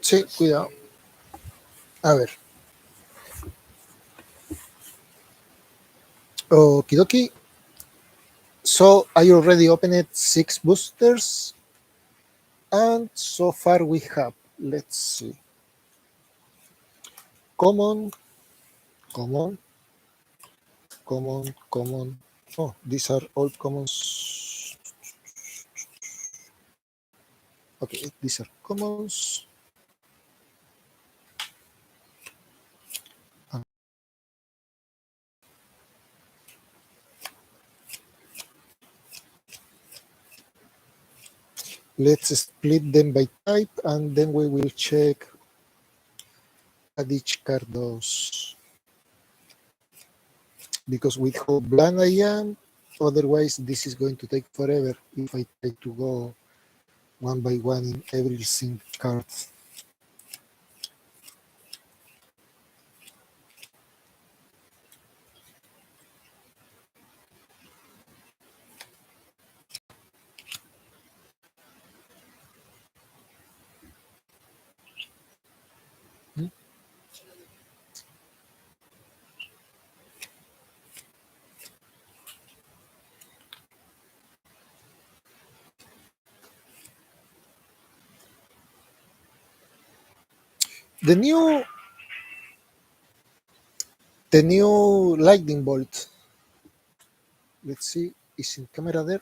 Sí, cuidado. A ver. Okidoki. So I already opened 6 boosters. And so far we have, let's see. Common, common, common. Oh, these are all commons. Okay, these are commons. Let's split them by type, and then we will check what each card does. Because with how bland I am, otherwise this is going to take forever if I try to go one by one in every single card. The new lightning bolt. Let's see, is in camera there?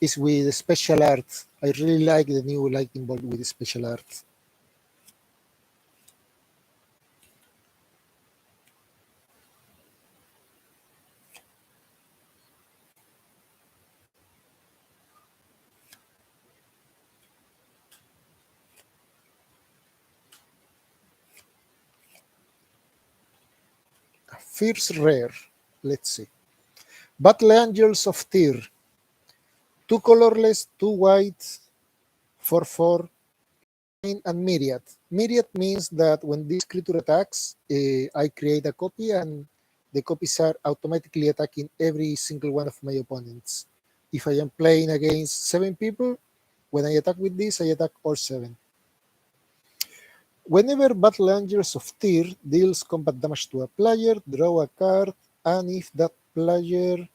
Is with special art. I really like the new lightning bolt with special art. First rare. Let's see. Battle Angels of Tyr. 2 colorless, 2 white, 4/4, and Myriad. Myriad means that when this creature attacks, I create a copy, and the copies are automatically attacking every single one of my opponents. If I am playing against 7 people, when I attack with this, I attack all 7. Whenever Battle Angels of Tyr deals combat damage to a player, draw a card, and if that player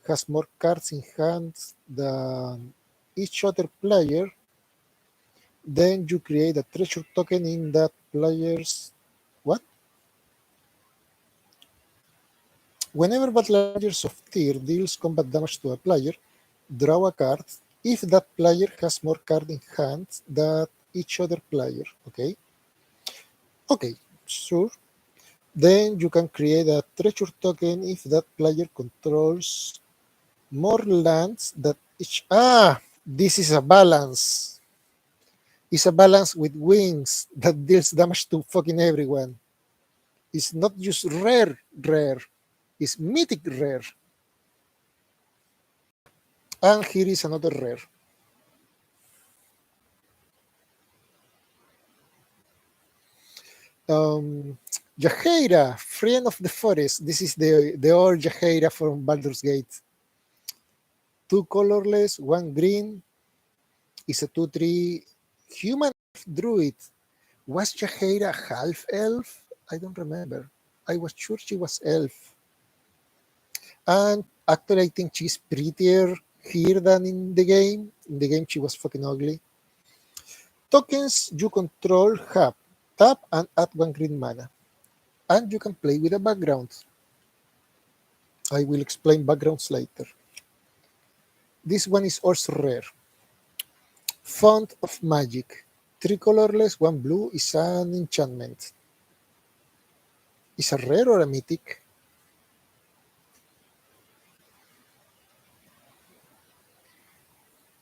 has more cards in hand than each other player, then you create a treasure token in that player's. What? Whenever Battle Angels of Tyr deals combat damage to a player, draw a card if that player has more cards in hand than each other player. Okay? Okay, sure. Then you can create a treasure token if that player controls more lands that each. This is a balance. It's a balance with wings that deals damage to fucking everyone. It's not just rare. It's mythic rare. And here is another rare. Jaheira, Friend of the Forest. This is the old Jaheira from Baldur's Gate. 2 colorless, 1 green. Is a 2/3 human druid. Was Jaheira half elf? I don't remember. I was sure she was elf. And actually, I think she's prettier here than in the game. In the game, she was fucking ugly. Tokens you control have tap and add 1 green mana. And you can play with a background. I will explain backgrounds later. This one is also rare. Font of Magic. 3 colorless, 1 blue is an enchantment. Is a rare or a mythic?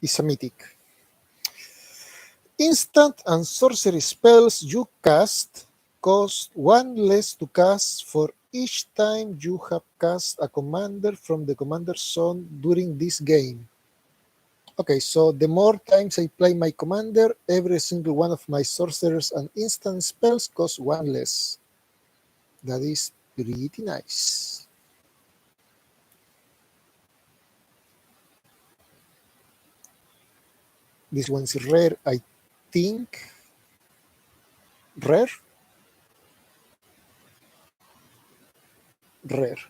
Is a mythic. Instant and sorcery spells you cast cost 1 less to cast for each time you have cast a commander from the commander zone during this game. Okay, so the more times I play my commander, every single one of my sorcerers and instant spells cost 1 less. That is pretty nice. This one's rare, I think. Rare? Rare.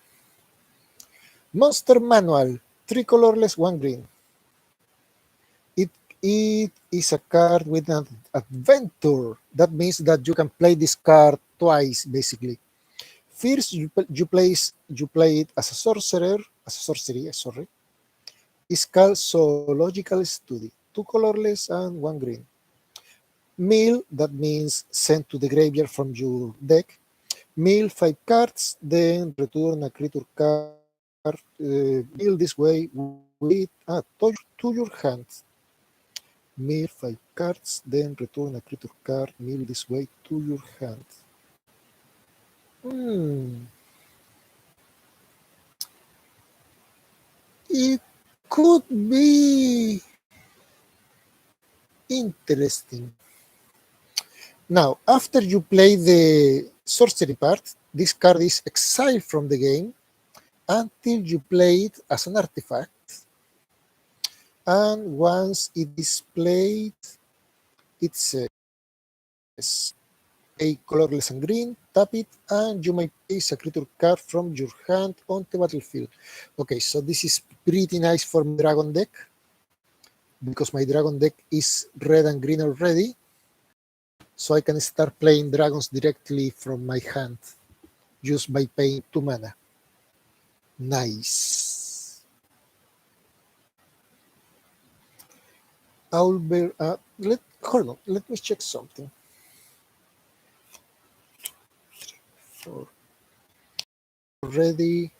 Monster Manual, 3 colorless, 1 green. It is a card with an adventure. That means that you can play this card twice, basically. First, you play it as a sorcery, sorry. It's called Zoological Study. 2 colorless and 1 green. Mill, that means send to the graveyard from your deck. Mill 5 cards, then return a creature card. Mill this way with to your hand. Mill 5 cards, then return a creature card. Mill this way to your hand. It could be interesting. Now, after you play the sorcery part, this card is exiled from the game until you play it as an artifact. And once it is played, it says a colorless and green, tap it, and you may place a creature card from your hand on the battlefield. Okay, so this is pretty nice for my dragon deck, because my dragon deck is red and green already. So I can start playing dragons directly from my hand, just by paying 2 mana. Nice. Hold on, let me check something. 4. Already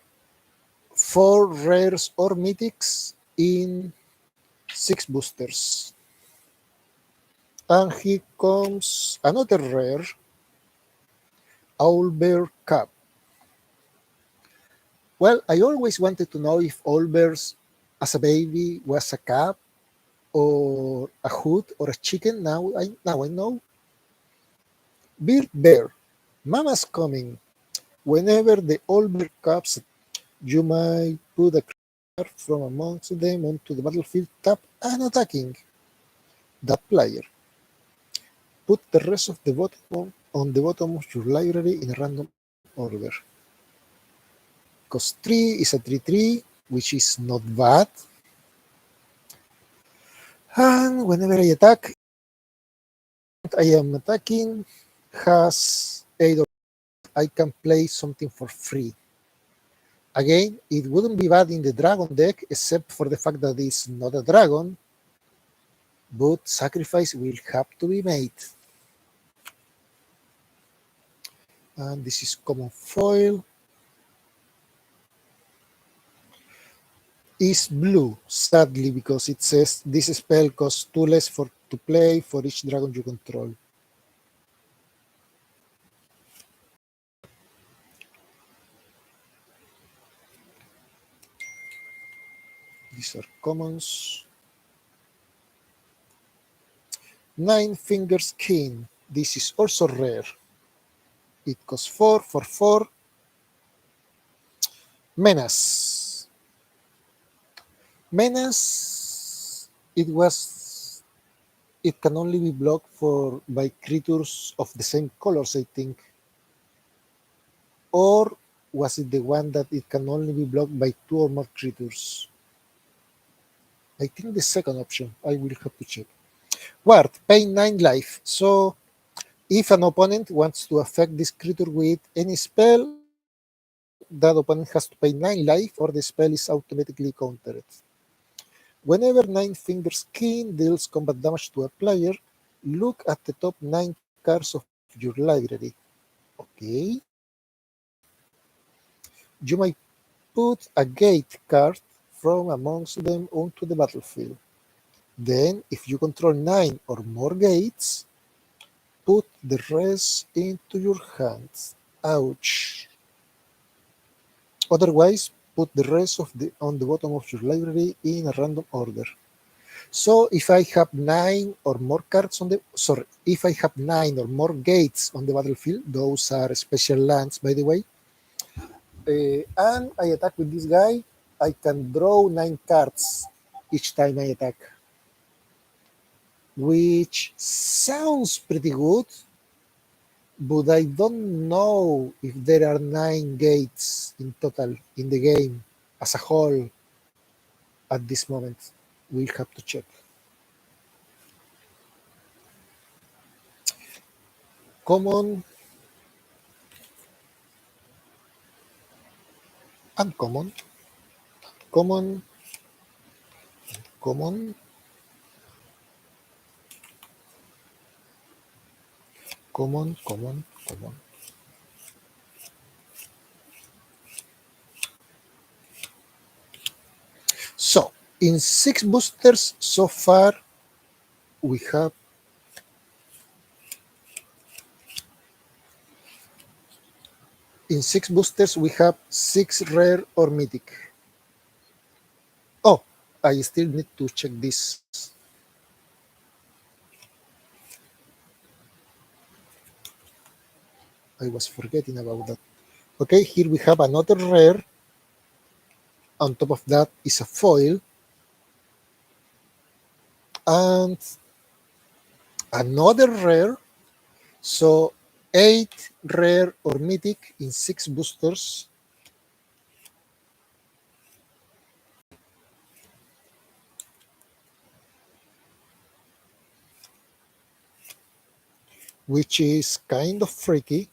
4 rares or mythics in 6 boosters. And here comes another rare, Owlbear Cap. Well, I always wanted to know if Owlbears as a baby was a cap or a hood or a chicken. Now I know. Bird Bear, Mama's coming. Whenever the Owlbear caps, you might put a card from amongst them onto the battlefield, tap and attacking that player. Put the rest of the bottom on the bottom of your library in a random order. Cost 3 is a 3/3, which is not bad. And whenever I attack, I am attacking, has 8 or I can play something for free. Again, it wouldn't be bad in the dragon deck, except for the fact that it's not a dragon, but sacrifice will have to be made. And this is common foil. Is blue, sadly, because it says this spell costs 2 less to play for each dragon you control. These are commons. 9 Fingers King. This is also rare. It costs 4 for 4. Menace. Menace, it can only be blocked by creatures of the same colors, I think. Or was it the one that it can only be blocked by 2 or more creatures? I think the second option. I will have to check. Ward, pay 9 life. So if an opponent wants to affect this creature with any spell, that opponent has to pay 9 life or the spell is automatically countered. Whenever 9 Fingers King deals combat damage to a player, look at the top 9 cards of your library. Okay. You might put a gate card from amongst them onto the battlefield. Then, if you control 9 or more gates, put the rest into your hands. Ouch. Otherwise, put the rest on the bottom of your library in a random order. So if I have 9 or more cards if I have 9 or more gates on the battlefield, those are special lands, by the way, and I attack with this guy, I can draw 9 cards each time I attack, which sounds pretty good. but I don't know if there are 9 gates in total in the game as a whole at this moment. We'll have to check. Common, uncommon, common, common, common. So, in 6 boosters so far, we have in 6 boosters we have 6 rare or mythic. Oh, I still need to check this. I was forgetting about that. Okay, here we have another rare. On top of that is a foil and another rare. So 8 rare or mythic in 6 boosters. Which is kind of freaky.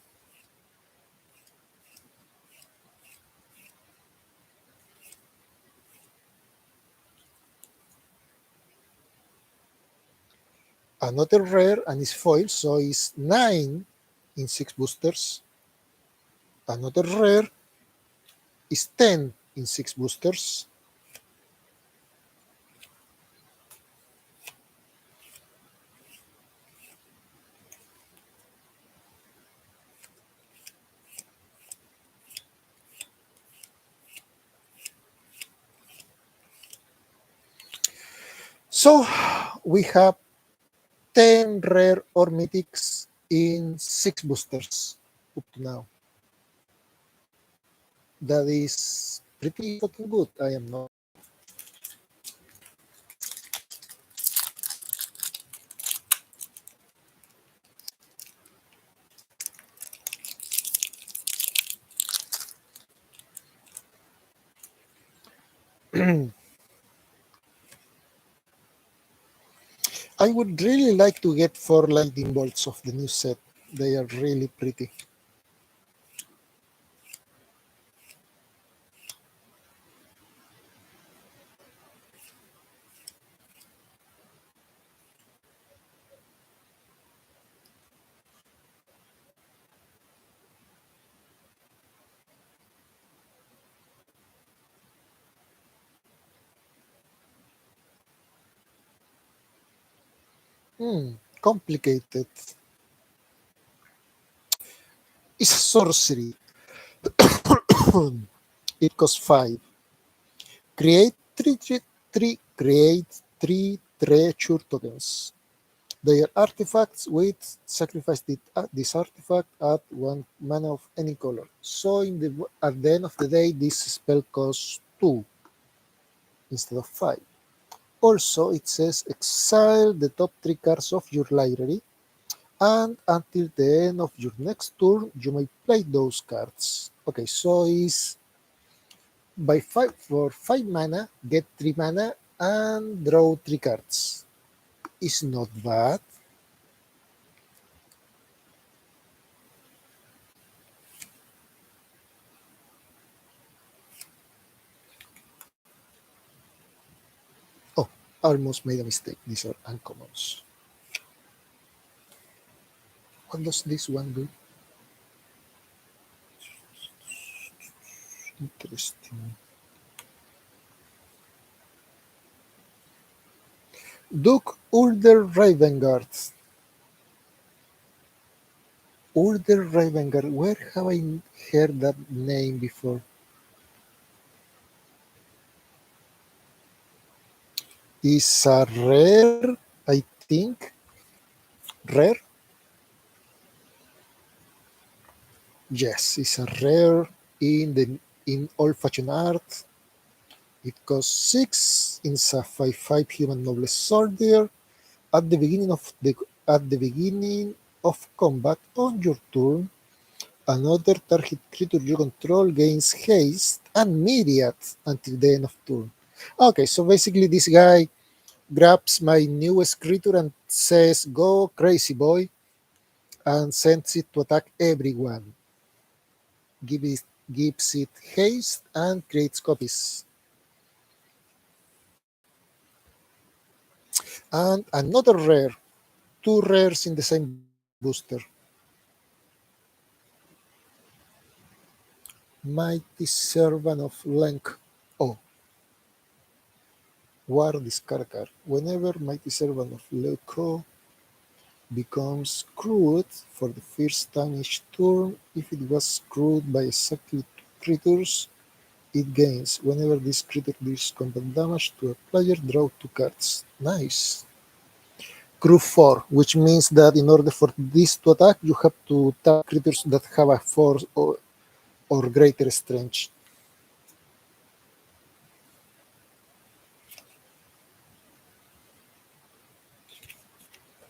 Another rare and is foil, so it's 9 in 6 boosters. Another rare is 10 in 6 boosters. So we have 10 rare or mythics in 6 boosters up to now. That is pretty fucking good. I am not. I would really like to get 4 lightning bolts of the new set. They are really pretty. Complicated. It's a sorcery. It costs 5. Create 3 treasure tokens. They are artifacts with sacrifice this artifact at 1 mana of any color. So at the end of the day, this spell costs 2 instead of 5. Also, it says exile the top 3 cards of your library, and until the end of your next turn, you may play those cards. Okay, so it's by 5 for 5 mana, get 3 mana, and draw 3 cards. It's not bad. Oh, I almost made a mistake. These are uncommons. What does this one do? Interesting. Duke Urder Ravengard. Urder Ravengard. Where have I heard that name before? Is a rare, I think. Rare? Yes, it's a rare in old fashioned art. It costs 6 in a 5/5 human noble soldier. At the beginning of the at the beginning of combat on your turn, another target creature you control gains haste and myriad until the end of turn. Okay, so basically this guy grabs my newest creature and says, "Go crazy boy," and sends it to attack everyone. Gives it haste and creates copies. And another rare, two rares in the same booster. Mighty Servant of Length. Oh, War discard card. Whenever Mighty Servant of Leko becomes screwed for the first time each turn, if it was screwed by exactly two creatures, it gains. Whenever this creature deals combat damage to a player, draw two cards. Nice. Crew 4, which means that in order for this to attack, you have to tap creatures that have a 4 or greater strength.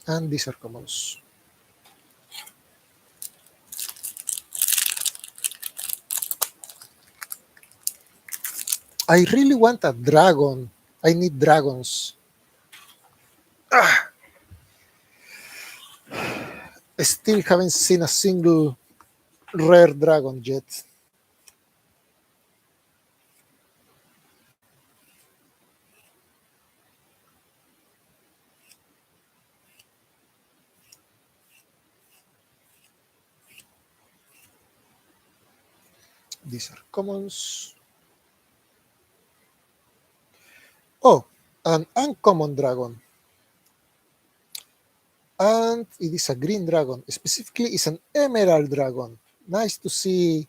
And these are commons. I really want a dragon. I need dragons. I still haven't seen a single rare dragon yet. These are commons. Oh, an uncommon dragon. And it is a green dragon. Specifically, it's an emerald dragon. Nice to see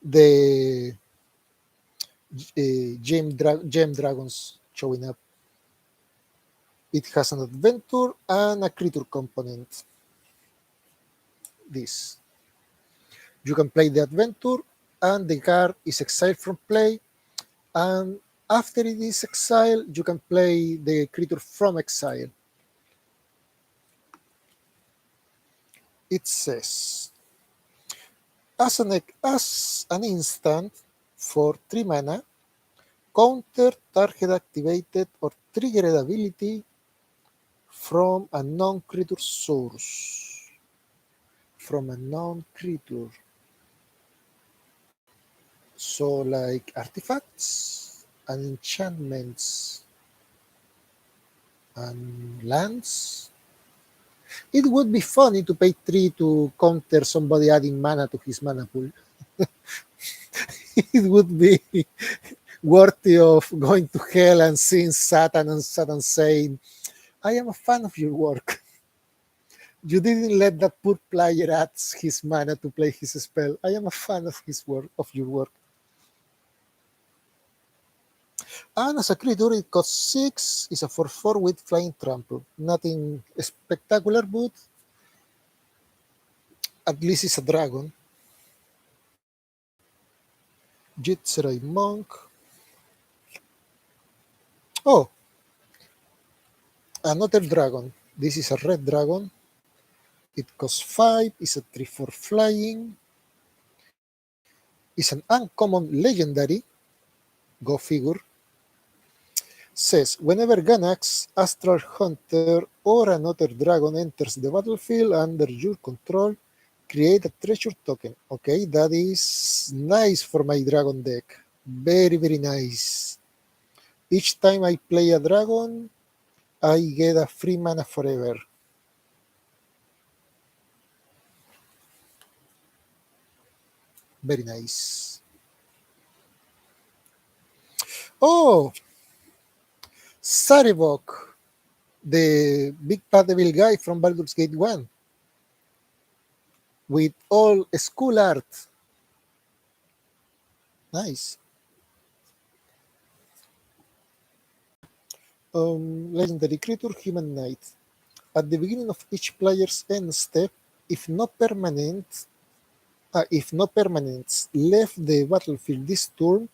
the gem dragons showing up. It has an adventure and a creature component. This. You can play the adventure, and the card is exiled from play. And after it is exiled, you can play the creature from exile. It says, as an instant for 3 mana, counter target activated or triggered ability from a non-creature source. From a non-creature. So like artifacts and enchantments and lands. It would be funny to pay 3 to counter somebody adding mana to his mana pool. It would be worthy of going to hell and seeing Satan and Satan saying, "I am a fan of your work. You didn't let that poor player add his mana to play his spell. I am a fan of his work, of your work." And as a creature, it costs 6, is a 4/4 with flying trample. Nothing spectacular, but at least it's a dragon. Jitserai Monk. Oh, another dragon. This is a red dragon. It costs 5, is a 3/4 flying. Is an uncommon legendary. Go figure. Says, whenever Ganax, Astral Hunter, or another dragon enters the battlefield under your control, create a treasure token. Okay, that is nice for my dragon deck. Very, very nice. Each time I play a dragon, I get a free mana forever. Very nice. Oh, Sarevok, the big bad devil guy from Baldur's Gate 1, with all school art. Nice. Legendary creature, Human Knight. At the beginning of each player's end step, if no permanent, if no permanents left the battlefield this turn,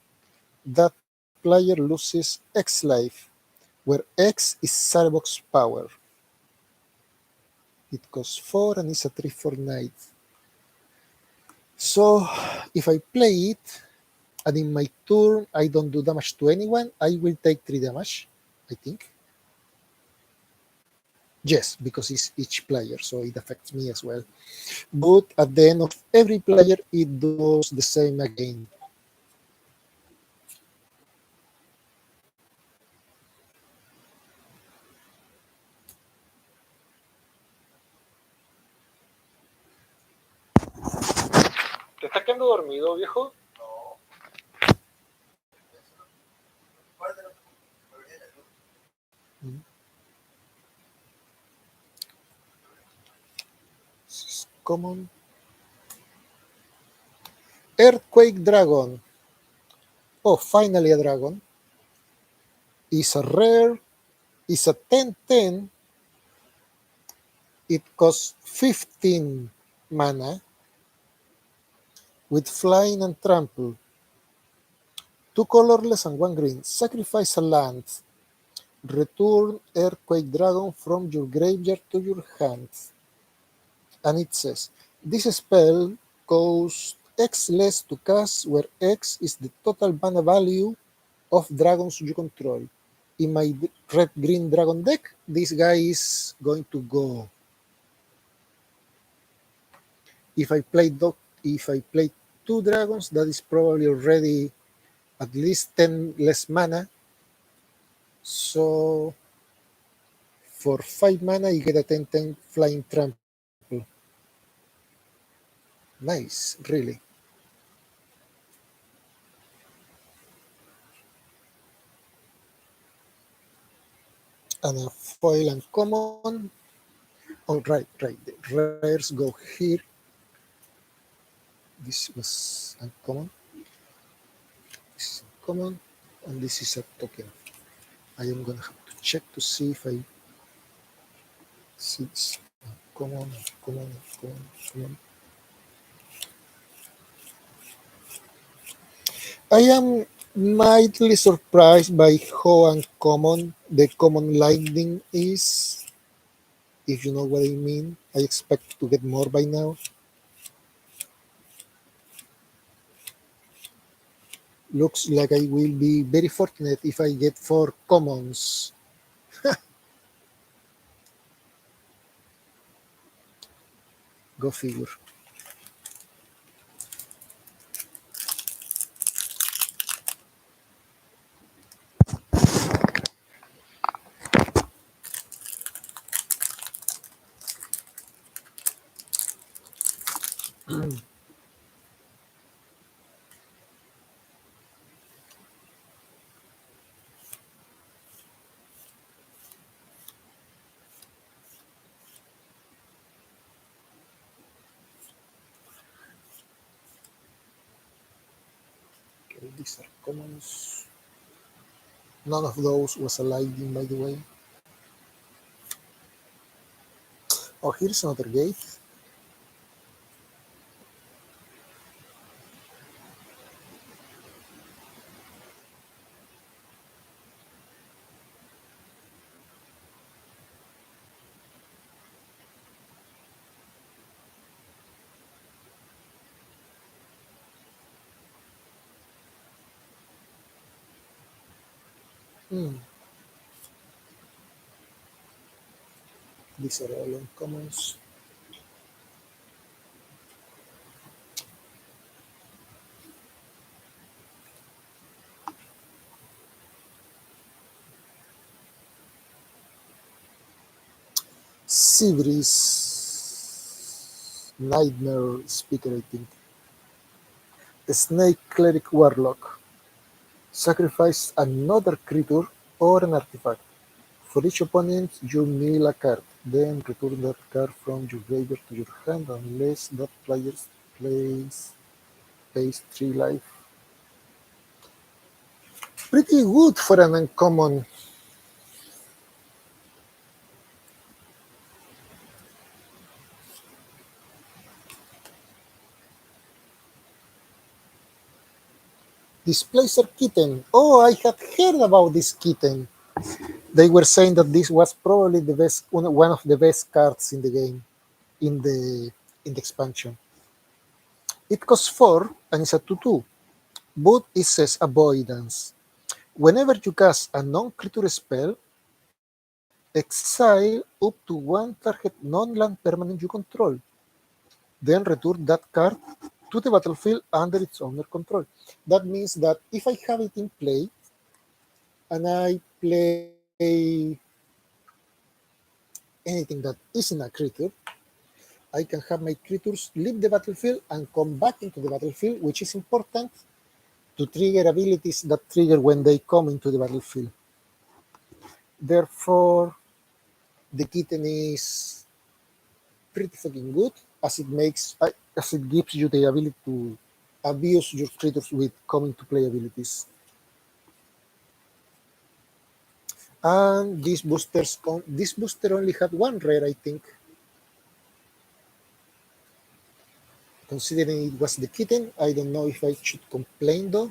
that player loses X life, where X is Sarevok's power. It costs 4 and it's a 3/4 knight. So if I play it, and in my turn I don't do damage to anyone, I will take 3 damage, I think. Yes, because it's each player, so it affects me as well. But at the end of every player, it does the same again. ¿Te estás quedando dormido, viejo? Mm. This is common. Earthquake Dragon. Oh, finally a dragon. Is a rare. Is a 10/10. It costs 15 mana with flying and trample. 2 colorless and 1 green. Sacrifice a land. Return Earthquake Dragon from your graveyard to your hand. And it says, this spell costs X less to cast, where X is the total mana value of dragons you control. In my red-green dragon deck, this guy is going to go. If I play 2 dragons, that is probably already at least 10 less mana. So for 5 mana, you get a 10/10 flying trample. Nice, really. And a foil uncommon. Oh, right. The rares go here. This was uncommon. This is uncommon. And this is a token. I am going to have to check to see if I see this. Uncommon. I am mildly surprised by how uncommon the common lightning is, if you know what I mean. I expect to get more by now. Looks like I will be very fortunate if I get 4 commons. Go figure. Okay, these are commons. None of those was a lightning, by the way. Oh, here's another gate. Hmm. These are all uncommons. Sivris. Nightmare Speaker, I think. A Snake Cleric Warlock. Sacrifice another creature or an artifact. For each opponent, you mill a card. Then return that card from your graveyard to your hand unless that player pays 3 life. Pretty good for an uncommon. Displacer Kitten. Oh, I had heard about this kitten. They were saying that this was probably the best, one of the best cards in the game, in the in the expansion. It costs 4 and it's a 2/2, but it says avoidance. Whenever you cast a non-creature spell, exile up to one target non-land permanent you control. Then return that card to the battlefield under its owner control. That means that if I have it in play and I play anything that isn't a creature, I can have my creatures leave the battlefield and come back into the battlefield, which is important to trigger abilities that trigger when they come into the battlefield. Therefore, the kitten is pretty fucking good as as it gives you the ability to abuse your creatures with coming to play abilities. And this booster only had one rare, I think. Considering it was the kitten, I don't know if I should complain though.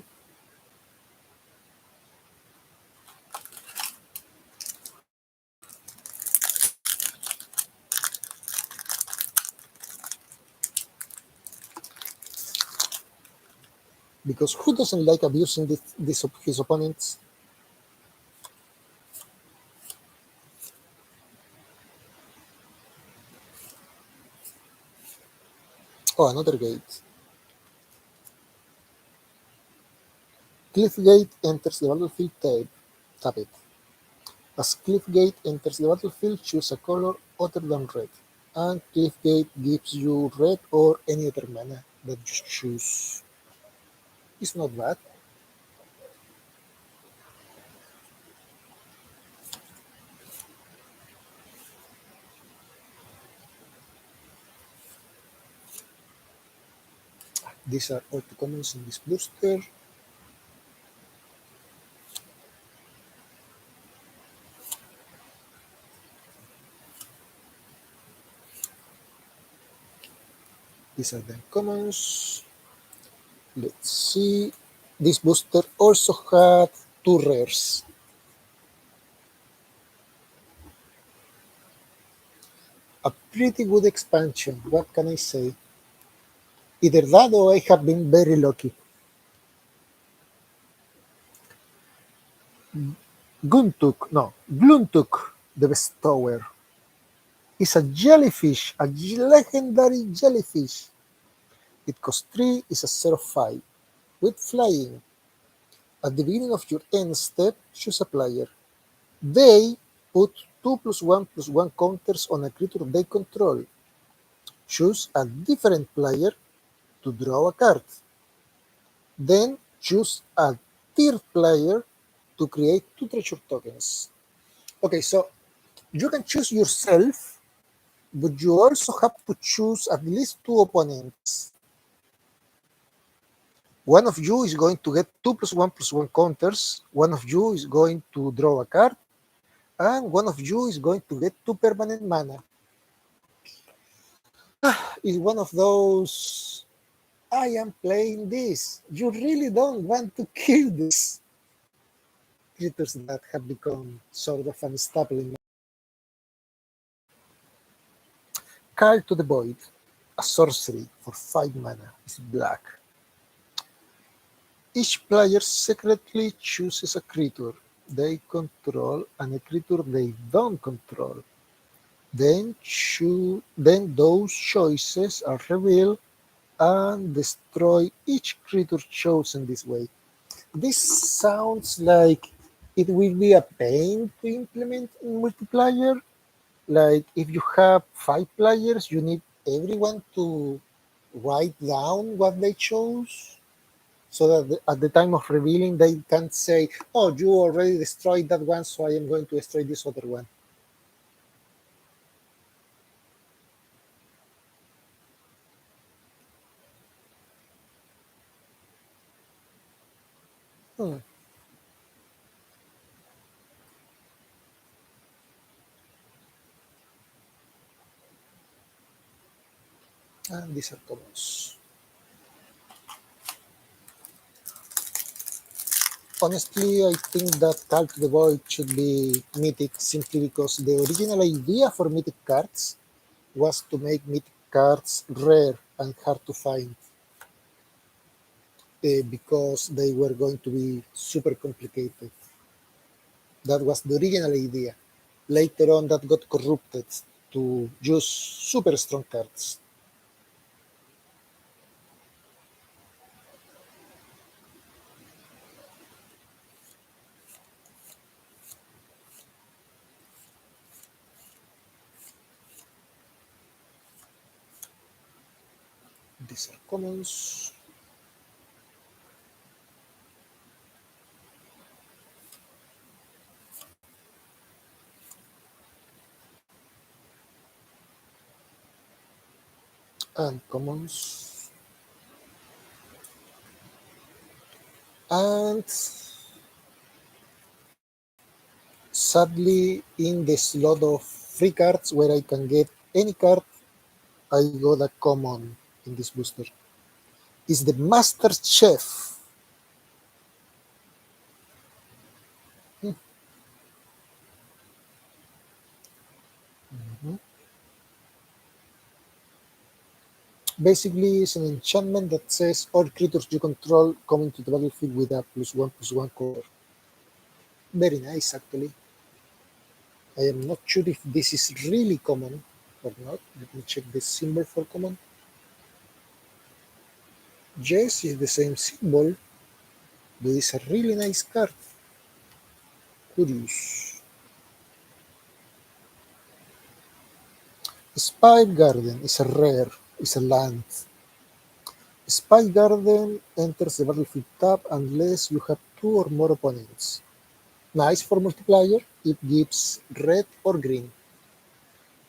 Because who doesn't like abusing his opponents? Oh, another gate. Cliffgate enters the battlefield, tap it. As Cliffgate enters the battlefield, choose a color other than red. And Cliffgate gives you red or any other mana that you choose. It's not bad. These are all the commons in this booster. These are the commons. Let's see. This booster also had 2 rares. A pretty good expansion, what can I say? Either that or I have been very lucky. Gluntuk, the Bestower, is a jellyfish, a legendary jellyfish. It costs 3, is a 0/5, with flying. At the beginning of your end step, choose a player. They put 2+1/+1 counters on a creature they control. Choose a different player to draw a card. Then choose a third player to create 2 treasure tokens. Okay, so you can choose yourself, but you also have to choose at least 2 opponents. One of you is going to get 2+1/+1 counters, one of you is going to draw a card, and one of you is going to get 2 permanent mana. It's one of those, I am playing this. You really don't want to kill these creatures that have become sort of an staple in Call to the Void, a sorcery for 5 mana, is black. Each player secretly chooses a creature they control and a creature they don't control. Then those choices are revealed and destroy each creature chosen this way. This sounds like it will be a pain to implement in multiplayer. Like if you have 5 players, you need everyone to write down what they chose so that at the time of revealing they can't say, oh, you already destroyed that one, so I am going to destroy this other one. Hmm. And these are commons. Honestly, I think that Call to the Void should be Mythic simply because the original idea for Mythic cards was to make Mythic cards rare and hard to find because they were going to be super complicated. That was the original idea. Later on, that got corrupted to use super strong cards. These are commons. And commons. And sadly, in the slot of free cards where I can get any card, I got a common in this booster. Is the Master Chef. Mhm. Basically, it's an enchantment that says all creatures you control come into the battlefield with a +1/+1 counter. Very nice, actually. I am not sure if this is really common or not. Let me check the symbol for common. Yes, it's the same symbol, but it's a really nice card. Curious. Spy Garden is a rare, is a land. Spy Garden enters the battlefield tab unless you have two or more opponents. Nice for multiplayer. It gives red or green.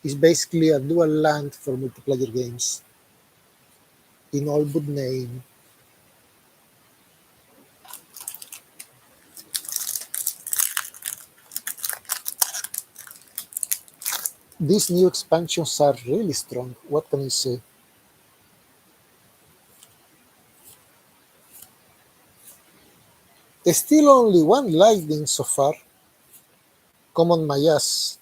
It's basically a dual land for multiplayer games. In all but name. These new expansions are really strong. What can I say? Still only one lightning so far. Come on my ass.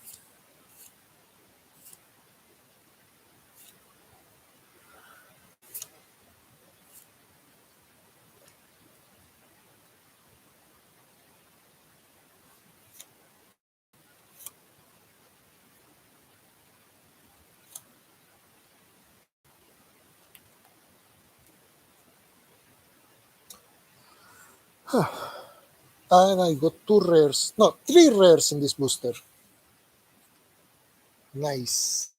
And I got two rares. No, three rares in this booster. Nice.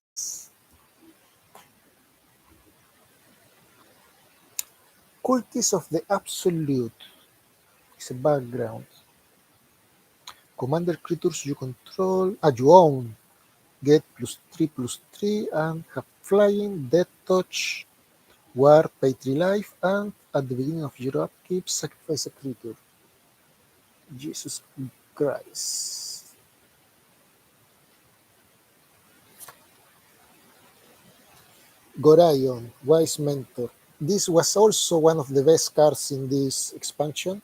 Cultists of the Absolute is a background. Commander creatures you control, you own, get +3/+3 and have flying, death touch, war, pay 3 life, and at the beginning of your upkeep, sacrifice a creature. Jesus Christ. Gorion, Wise Mentor. This was also one of the best cards in this expansion.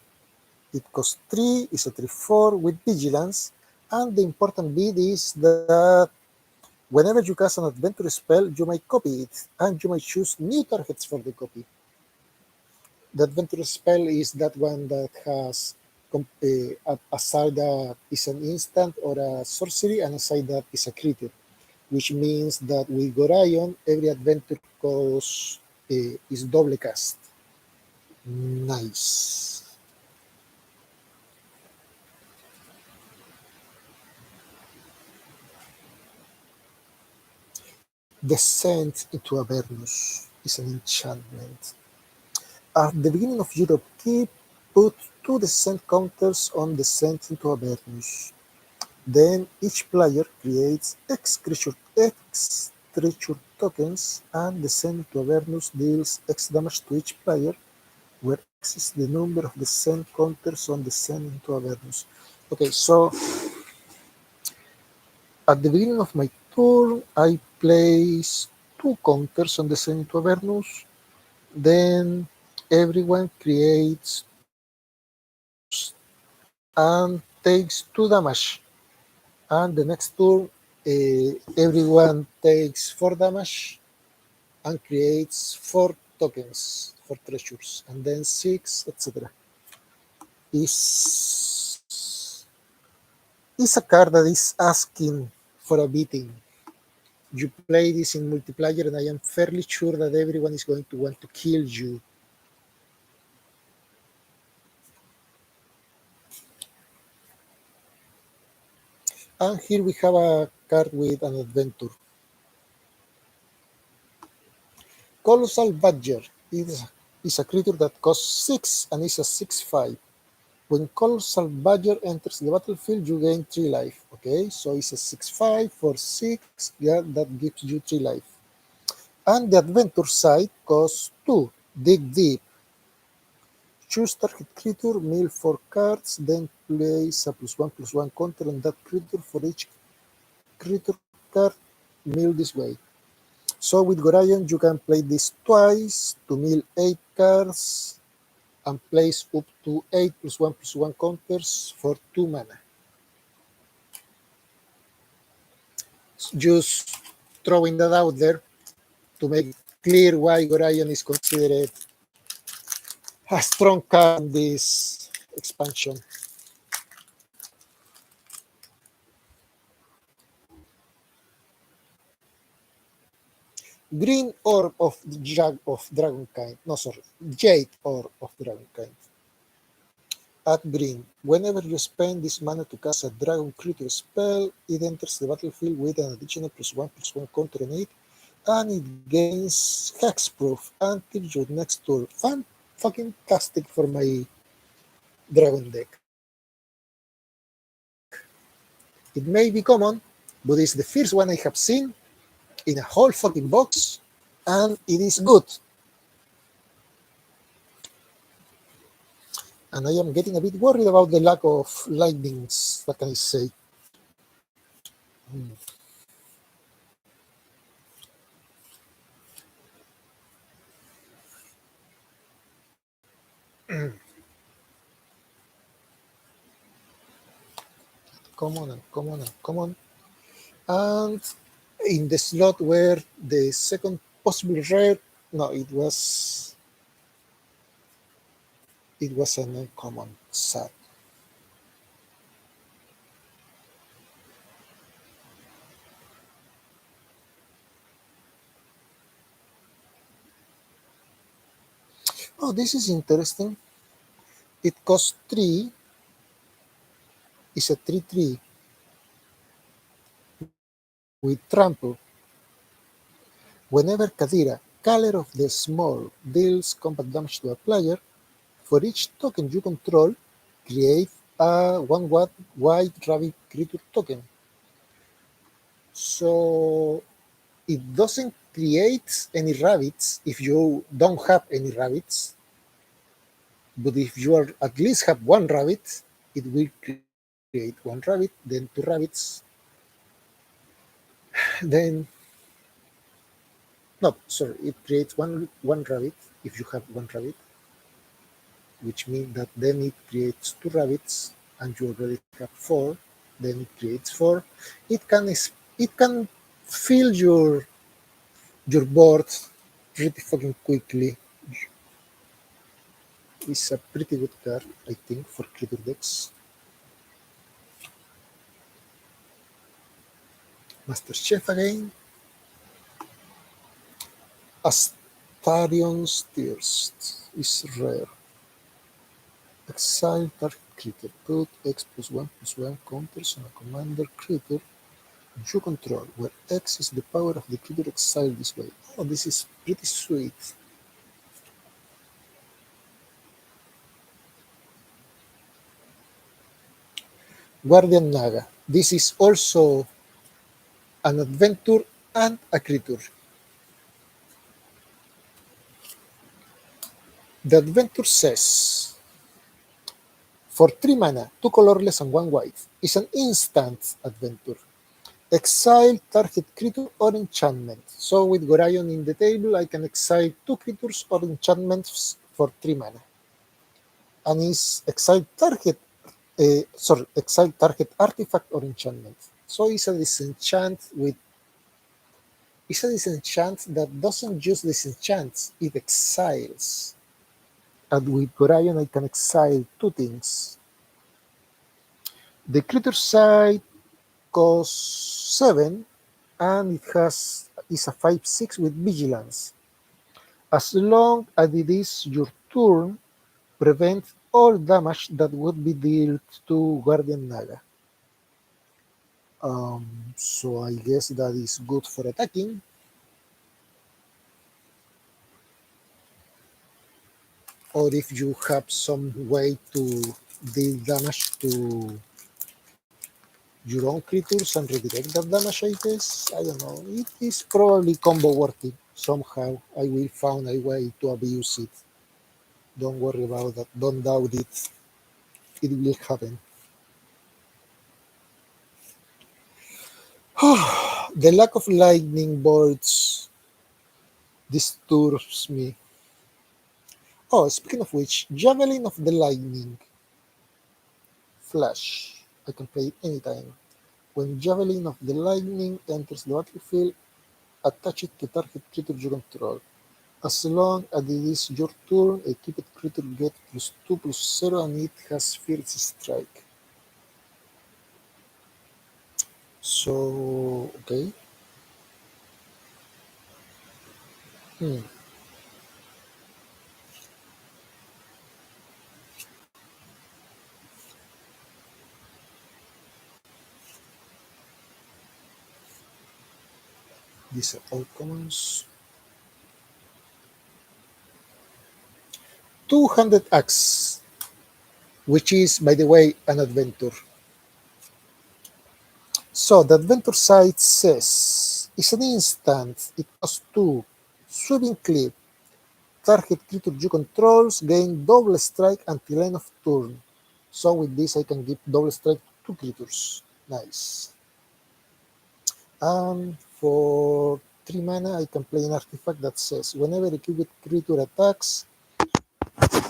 It costs 3, is a 3/4 with vigilance, and the important bit is that whenever you cast an adventure spell, you may copy it, and you may choose new targets for the copy. The adventure spell is that one that has a side that is an instant or a sorcery, and a side that is a creature, which means that with Gorion, every adventure cost is double cast. Nice. Descent into Avernus is an enchantment. At the beginning of your upkeep, put two descent counters on Descent into Avernus. Then each player creates X creature tokens, and Descent into Avernus deals X damage to each player, where X is the number of Descent counters on Descent into Avernus. Okay, so at the beginning of my turn, I place two counters on Descent into Avernus. Then everyone creates and takes 2 damage. And the next turn, everyone takes 4 damage and creates 4 tokens for treasures, and then 6, etc. Is a card that is asking for a beating. You play this in multiplayer, and I am fairly sure that everyone is going to want to kill you. And here we have a card with an adventure. Colossal Badger is a creature that costs 6 and is a 6/5. When Colossal Badger enters the battlefield, you gain 3 life. Okay, so it's a 6/5 for 6. Yeah, that gives you 3 life. And the adventure side costs 2. Dig deep. Choose target creature, mill 4 cards, then place a +1/+1 counter on that creature for each creature card milled this way. So with Gorion, you can play this twice to mill 8 cards and place up to 8 +1/+1 counters for 2 mana. Just throwing that out there to make clear why Gorion is considered a strong card in this expansion. Green Orb of Dragonkind. No, sorry. Jade Orb of Dragonkind. At green, whenever you spend this mana to cast a dragon creature spell, it enters the battlefield with an additional +1/+1 counter on it, and it gains hexproof until your next turn. Fucking tastic for my dragon deck. It may be common, but it's the first one I have seen in a whole fucking box, and it is good. And I am getting a bit worried about the lack of lightnings. What can I say? Common and common and common. And in the slot where the second possible rare, no, it was an uncommon. Sad. Oh, this is interesting. It costs 3. It's a 3/3 with trample. Whenever Kadira, Caller of the Small, deals combat damage to a player, for each token you control, create a 1/1 white rabbit creature token. So it doesn't create any rabbits if you don't have any rabbits, but if you are at least have one rabbit, it will create one rabbit, then 2 rabbits, then no, sorry, it creates one rabbit if you have one rabbit, which means that then it creates 2 rabbits, and you already have 4. Then it creates 4. It can fill your board pretty fucking quickly. It's a pretty good card, I think, for creature decks. Master Chef again. Astarion's Thirst is rare. Exile target creature. Put X+1/+1 counters on a commander creature you control, where X is the power of the creature exiled this way. Oh, this is pretty sweet. Guardian Naga. This is also an adventure and a creature. The adventure says, for 3 mana, 2 colorless and 1 white, is an instant adventure. Exile target creature or enchantment. So with Gorion in the table, I can exile 2 creatures or enchantments for 3 mana. And is exile target sorry, exile target artifact or enchantment. So it's a disenchant that doesn't use disenchants, it exiles. And with Gorion I can exile two things. The creature side costs 7 and it has is a 5/6 with vigilance. As long as it is your turn, prevent all damage that would be dealt to Guardian Naga. So I guess that is good for attacking. Or if you have some way to deal damage to your own creatures and redirect that damage, I guess. I don't know. It is probably combo worthy. Somehow I will find a way to abuse it. Don't worry about that. Don't doubt it. It will happen. The lack of lightning bolts disturbs me. Oh, speaking of which, Javelin of the Lightning Flash. I can play it anytime. When Javelin of the Lightning enters the battlefield, attach it to target creature you control. As long as it is your turn, a keep creature gets +2/+0 and it has First Strike. So, okay. Hmm. These are all commons. Two-handed axe, which is, by the way, an adventure. So the adventure site says it's an instant. It costs 2. Sweeping clip. Target creature you controls gain double strike until end of turn. So with this I can give double strike to creatures. Nice. And for 3 mana I can play an artifact that says whenever a cubed creature attacks,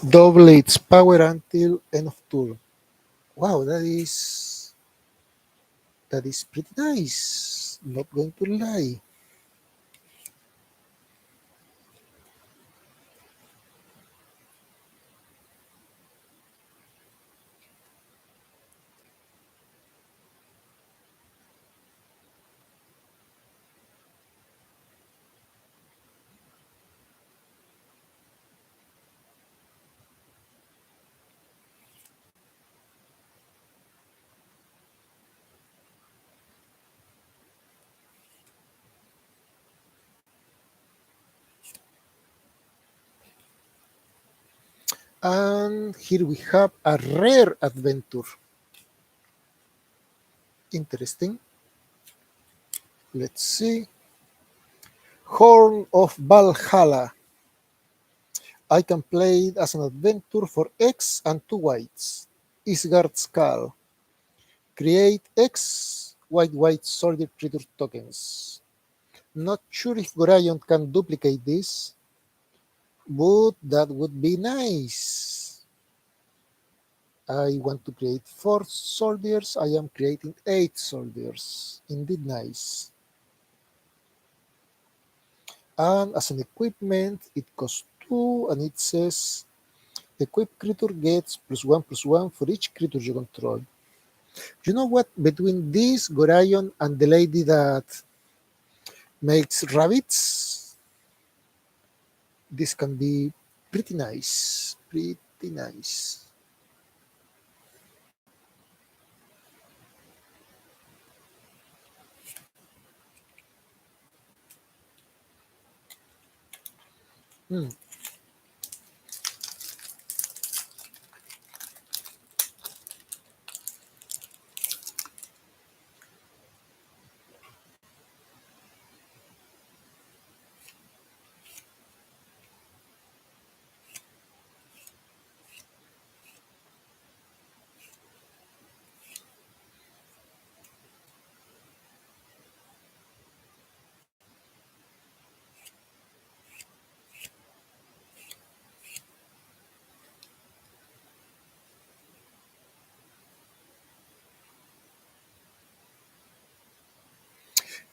double its power until end of turn. Wow, that is pretty nice. Not going to lie. And here we have a rare adventure. Interesting. Let's see. Horn of Valhalla. I can play it as an adventure for X and 2 whites. Isgard Skull. Create X white soldier creature tokens. Not sure if Gorion can duplicate this, but that would be nice. I want to create 4 soldiers. I am creating 8 soldiers. Indeed nice. And as an equipment, it costs 2 and it says equip creature gets +1/+1 for each creature you control. You know what? Between this, Gorion, and the lady that makes rabbits, this can be pretty nice. Pretty nice. Hmm.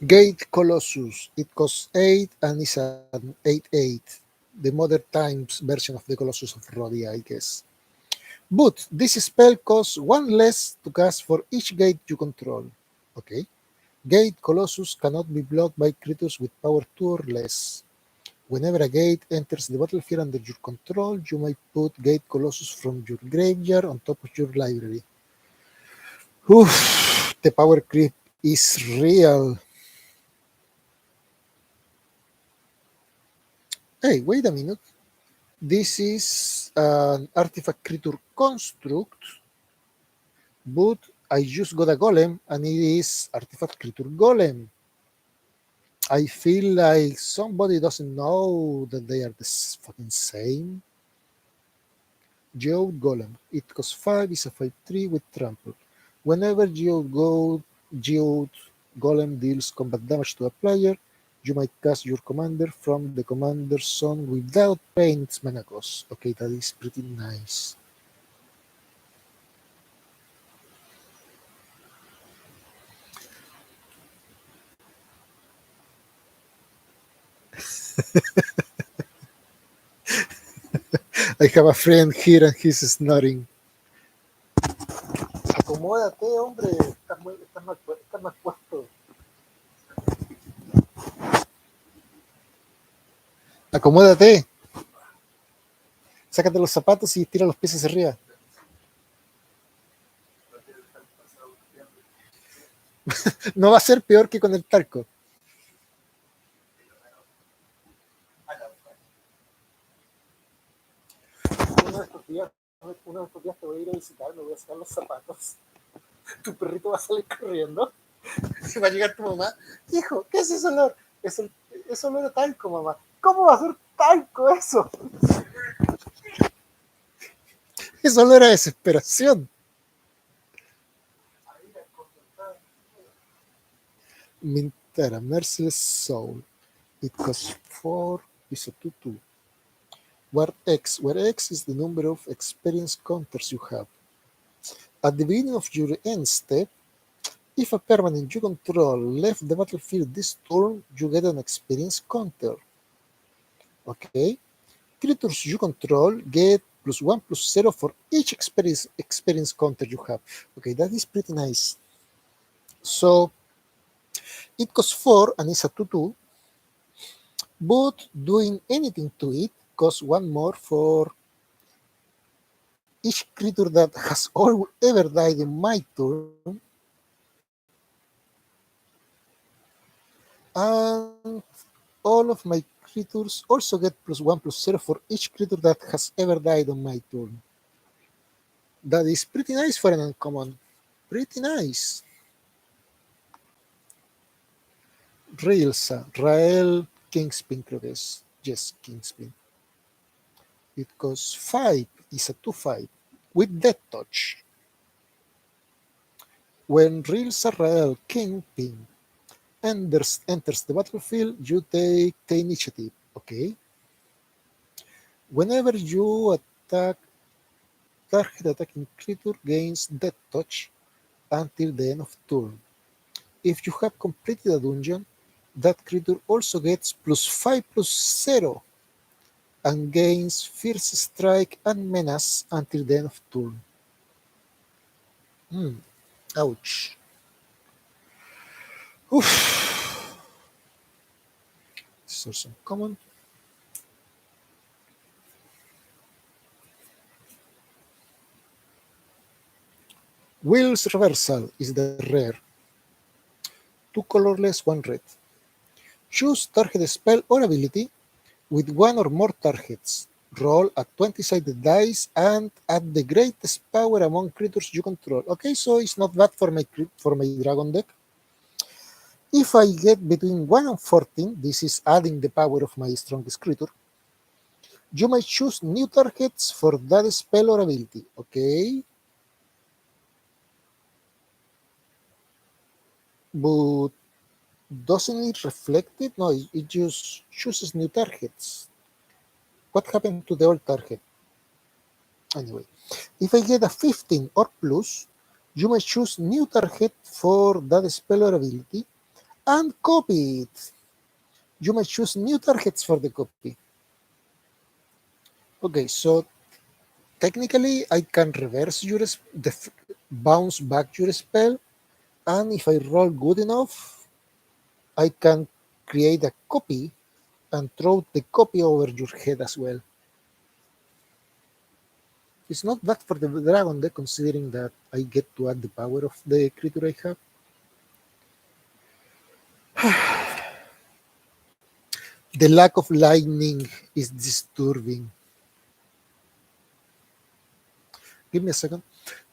Gate Colossus. It costs 8 and is an 8/8. The modern times version of the Colossus of Rhodia, I guess. But this spell costs 1 less to cast for each gate you control. Okay. Gate Colossus cannot be blocked by creatures with power 2 or less. Whenever a gate enters the battlefield under your control, you may put Gate Colossus from your graveyard on top of your library. Oof, the power creep is real. Hey, wait a minute. This is an artifact creature construct, but I just got a golem and it is artifact creature golem. I feel like somebody doesn't know that they are the fucking same. Geode Golem. It costs 5, is a 5/3 with trample. Whenever Geode Golem deals combat damage to a player, you might cast your commander from the commander's zone without paying its mana cost. Okay, that is pretty nice. I have a friend here and he's snoring. Acomódate, hombre. Estás mal puesto. Acomódate. Sácate los zapatos y tira los pies hacia arriba. No va a ser peor que con el talco. Uno de estos días, uno de estos días te voy a ir a visitar, me voy a sacar los zapatos. Tu perrito va a salir corriendo. Se va a llegar tu mamá. Hijo, ¿qué es ese olor? Es olor a talco, mamá. ¿Cómo va a ser talco eso? Es olor a desesperación. Mintera, Merciless Soul. It costs 4, is a 2/2. Where X is the number of experience counters you have. At the beginning of your end step, if a permanent you control left the battlefield this turn, you get an experience counter. Okay? Creatures you control get +1/+0 for each experience counter you have. Okay, that is pretty nice. So it costs 4 and is a 2/2, but doing anything to it costs 1 more for each creature that has ever died in my turn, and all of my creatures also get +1/+0 for each creature that has ever died on my turn. That is pretty nice for an uncommon. Pretty nice. Railsa, Rael Kingspin, creo que es. Yes, Kingspin. It costs 5, is a 2/5 with Death Touch. When Railsa Rael Kingpin enters the battlefield, you take the initiative. Okay. Whenever you attack, target attacking creature gains Death Touch until the end of turn. If you have completed a dungeon, that creature also gets +5/+0 and gains Fierce Strike and Menace until the end of turn. Ouch. Oof. Source uncommon. Will's Reversal is the rare. 2 colorless, 1 red. Choose target spell or ability with 1 or more targets. Roll a 20-sided dice and add the greatest power among creatures you control. Okay, so it's not bad for my dragon deck. If I get between 1 and 14, this is adding the power of my strongest creature, you might choose new targets for that spell or ability. Okay. But doesn't it reflect it? No, it just chooses new targets. What happened to the old target? Anyway, if I get a 15 or plus, you may choose new target for that spell or ability and copy it. You may choose new targets for the copy. Okay, so technically I can reverse bounce back your spell, and if I roll good enough, I can create a copy and throw the copy over your head as well. It's not bad for the dragon deck, considering that I get to add the power of the creature I have. The lack of lightning is disturbing. Give me a second.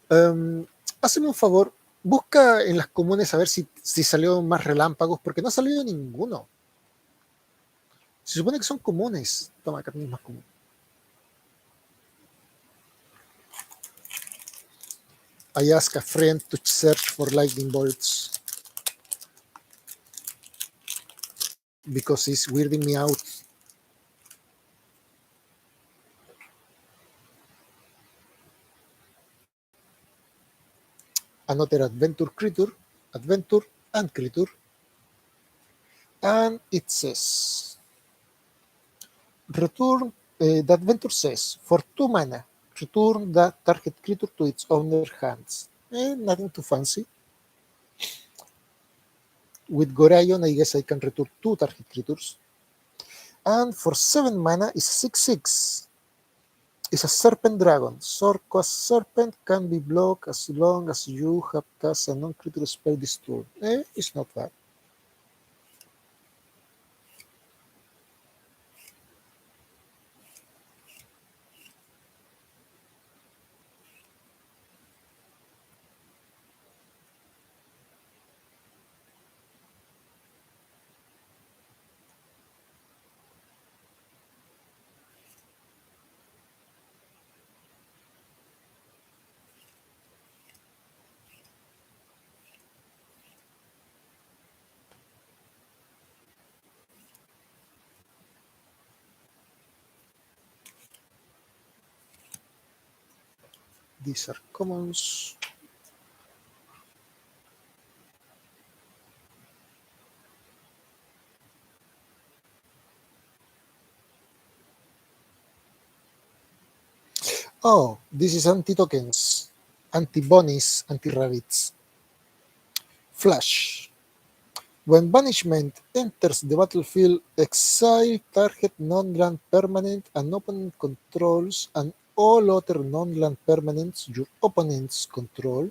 Hazme un favor, busca en las comunes a ver si salió más relámpagos, porque no ha salido ninguno. Se supone que son comunes. Toma, acá mismo más común. I ask a friend to search for lightning bolts because it's weirding me out. Another adventure, and creature. And it says, return, the adventure says, for 2 mana, return that target creature to its owner's hands. Nothing too fancy. With Gorion, I guess I can return 2 target creatures. And for 7 mana, is 6/6. It's a serpent dragon. Sorco's serpent can be blocked as long as you have cast a non-creature spell this turn. It's not bad. These are commons. Oh, this is anti-tokens, anti-bunnies, anti-rabbits. Flash. When banishment enters the battlefield, exile target non-land permanent and opponent controls and all other non-land permanents your opponents control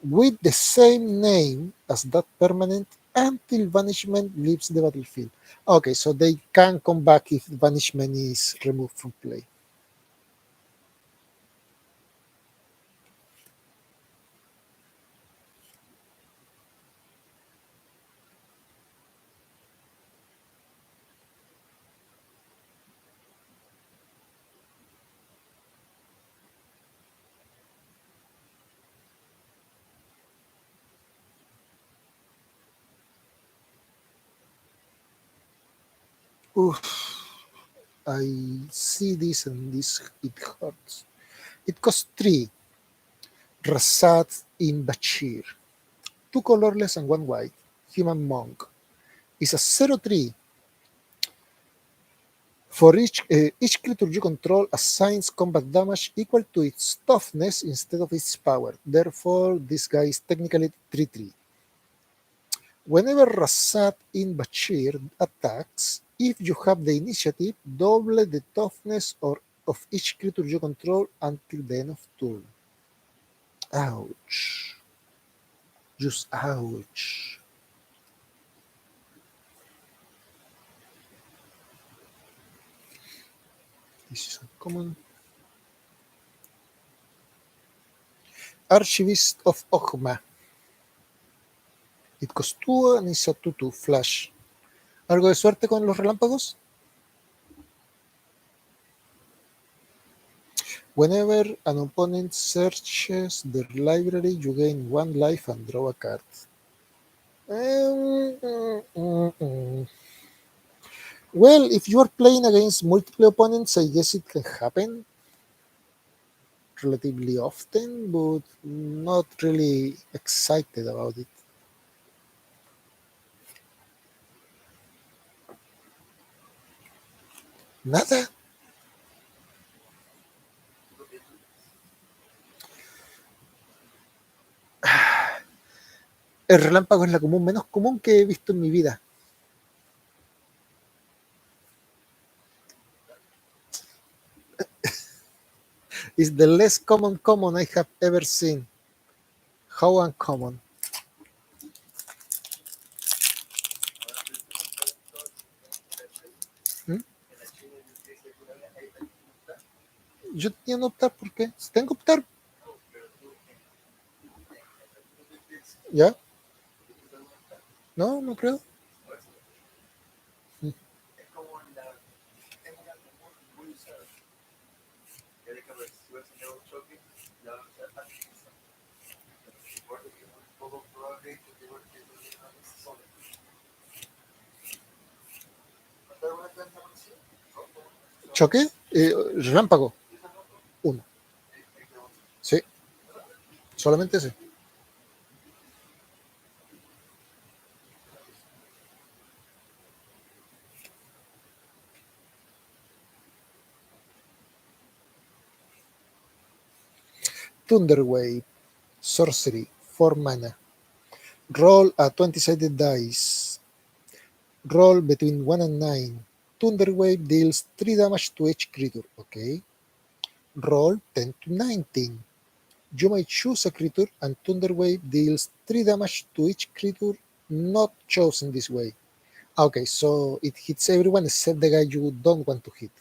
with the same name as that permanent until banishment leaves the battlefield. Okay, so they can come back if banishment is removed from play. Oof, I see this and this, it hurts. It costs 3. Rasad in Bashir. 2 colorless and 1 white. Human Monk. Is a 0/3. For each creature you control assigns combat damage equal to its toughness instead of its power. Therefore, this guy is technically 3/3. Whenever Rasad in Bashir attacks, if you have the initiative, double the toughness of each creature you control until the end of turn. Ouch. Just ouch. This is uncommon. Archivist of Ogma. It costs 2 and it's a 2/2 flash. ¿Algo de suerte con los relámpagos? Whenever an opponent searches their library, you gain 1 life and draw a card. Well, if you are playing against multiple opponents, I guess it can happen relatively often, but not really excited about it. Nada. El relámpago es la común menos común que he visto en mi vida. It's the less common I have ever seen. How uncommon. ¿Mm? Yo tenía que optar, ¿por qué? Tengo que optar. ¿Ya? No, no creo. Mm. ¿Choque? Relámpago. Uno. Sí, solamente ese. Thunderwave. Sorcery. 4 mana. Roll a 20-sided dice. Roll between 1 and 9. Thunderwave deals 3 damage to each creature. Okay. Roll 10 to 19. You may choose a creature, and Thunderwave deals 3 damage to each creature not chosen this way. Okay, so it hits everyone except the guy you don't want to hit.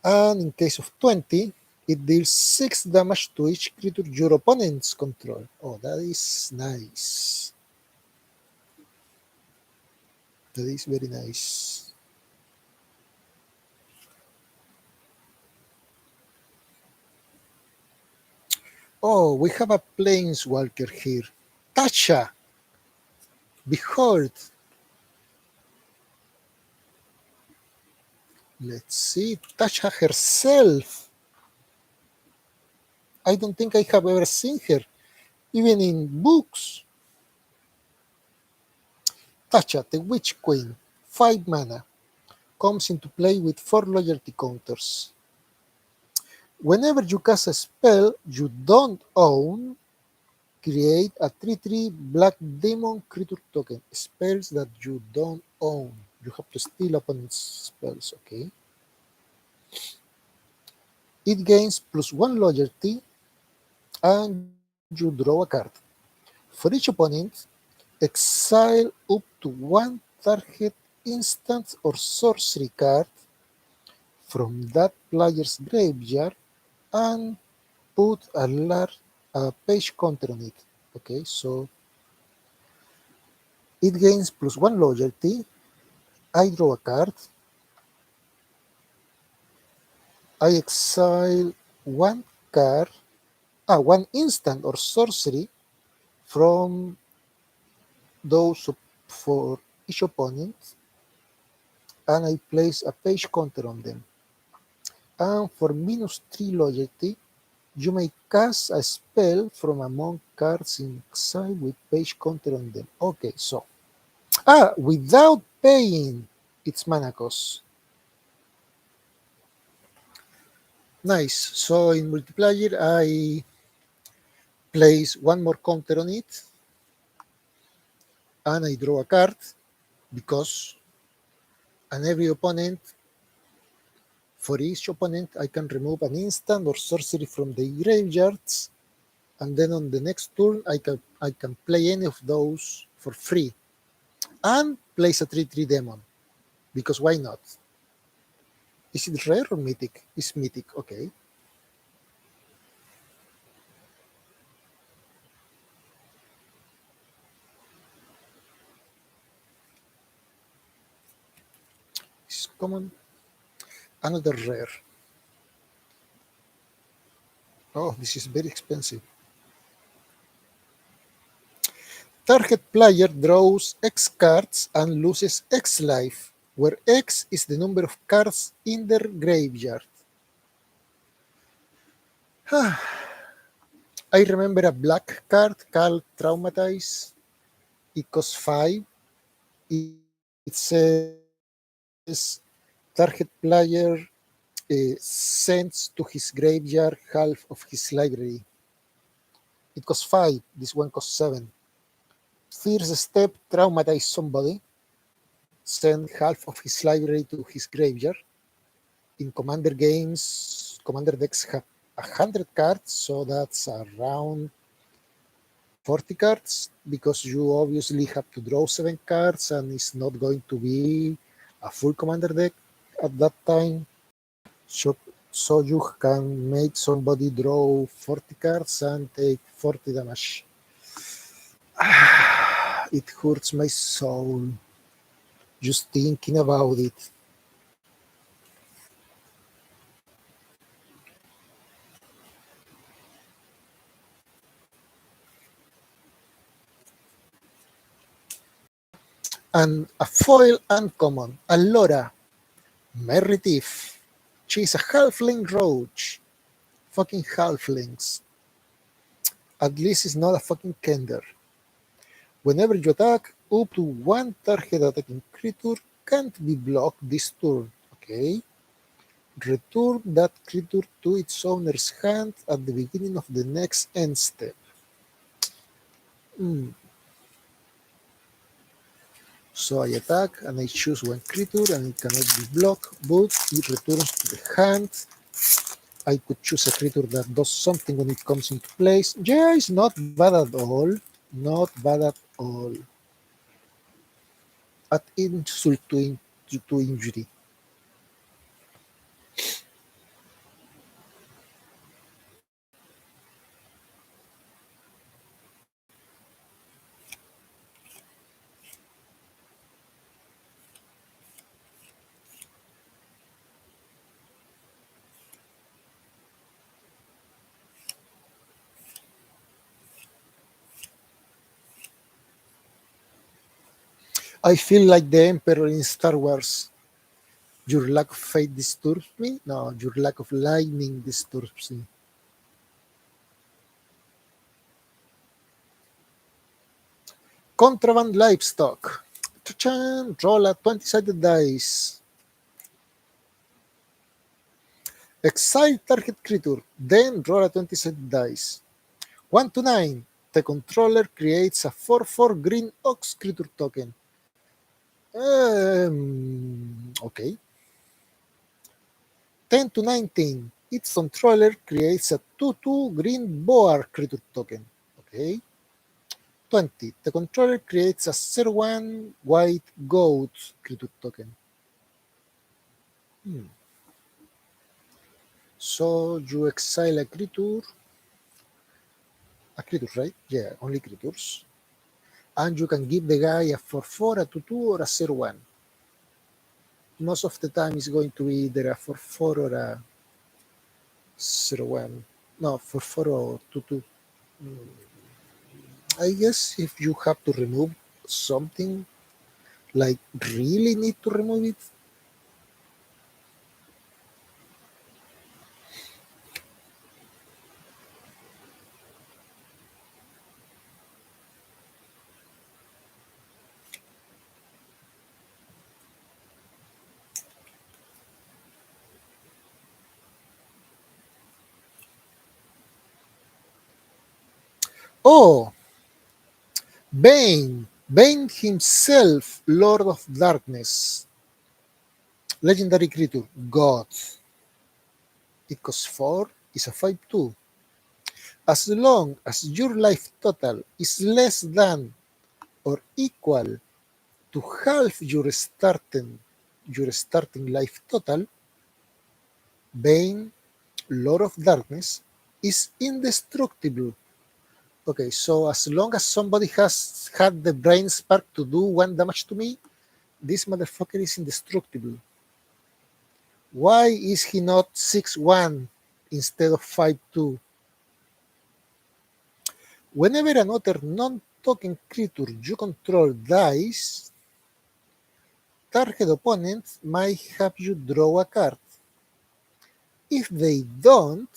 And in case of 20, it deals 6 damage to each creature your opponents control. Oh, that is nice. That is very nice. Oh, we have a planeswalker here. Tasha! Behold! Let's see. Tasha herself! I don't think I have ever seen her, even in books. Tasha, the Witch Queen, 5 mana, comes into play with 4 loyalty counters. Whenever you cast a spell you don't own, create a 3/3 black demon creature token. Spells that you don't own. You have to steal opponent's spells, okay? It gains +1 loyalty, and you draw a card. For each opponent, exile up to 1 target instant or sorcery card from that player's graveyard and put a page counter on it. Okay, so it gains +1 loyalty. I draw a card. I exile 1 card, 1 instant or sorcery from those for each opponent, and I place a page counter on them. And for -3 loyalty, you may cast a spell from among cards in exile with page counter on them. Okay, so without paying its mana cost. Nice. So in multiplayer, I place 1 more counter on it, and I draw a card because, and every opponent, for each opponent, I can remove an instant or sorcery from the graveyards, and then on the next turn, I can play any of those for free, and place a 3/3 demon because why not? Is it rare or mythic? It's mythic. Okay. It's common. Another rare. Oh, this is very expensive. Target player draws X cards and loses X life, where X is the number of cards in their graveyard. I remember a black card called Traumatize. It costs 5. It says Target player sends to his graveyard half of his library. It costs 5, this one costs 7. First step, traumatize somebody. Send half of his library to his graveyard. In Commander games, Commander decks have 100 cards, so that's around 40 cards, because you obviously have to draw 7 cards, and it's not going to be a full Commander deck at that time. So you can make somebody draw 40 cards and take 40 damage. It hurts my soul just thinking about it. And a foil uncommon, Allora, Merry Thief. She's a halfling roach. Fucking halflings. At least it's not a fucking Kender. Whenever you attack, up to one target attacking creature can't be blocked this turn. Okay. Return that creature to its owner's hand at the beginning of the next end step. So I attack and I choose one creature and it cannot be blocked, but it returns to the hand. I could choose a creature that does something when it comes into place. Yeah, it's not bad at all. Not bad at all. At insult to injury. I feel like the Emperor in Star Wars. Your lack of faith disturbs me? No, your lack of lightning disturbs me. Contraband livestock. Cha-chan, roll a 20-sided dice. Exile target creature, then roll a 20-sided dice. 1 to 9. The controller creates a 4/4 green ox creature token. Okay. 10 to 19. Its controller creates a 2/2 green boar creature token. Okay. 20. The controller creates a 0/1 white goat creature token. So you exile a creature, right? Yeah, only creatures. And you can give the guy a 4/4, a 2/2, or a 0/1. Most of the time it's going to be either a 4/4 or a 0/1. No, 4/4 or 2/2. I guess if you have to remove something, like really need to remove it. Oh, Bane. Bane himself, Lord of Darkness. Legendary creature, God. It costs 4, is a 5/2. As long as your life total is less than or equal to half your starting life total, Bane, Lord of Darkness, is indestructible. Okay, so as long as somebody has had the brain spark to do 1 damage to me, this motherfucker is indestructible. Why is he not 6/1 instead of 5/2? Whenever another non-token creature you control dies, target opponent might have you draw a card. If they don't,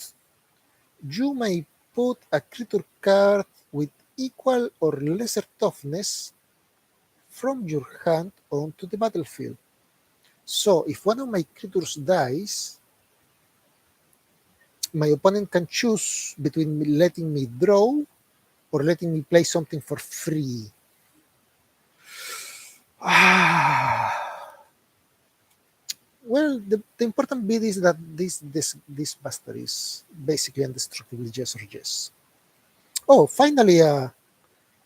you may put a creature card with equal or lesser toughness from your hand onto the battlefield. So if one of my creatures dies, my opponent can choose between letting me draw or letting me play something for free. Well, the important bit is that this bastard is basically indestructible, yes or yes. Oh, finally a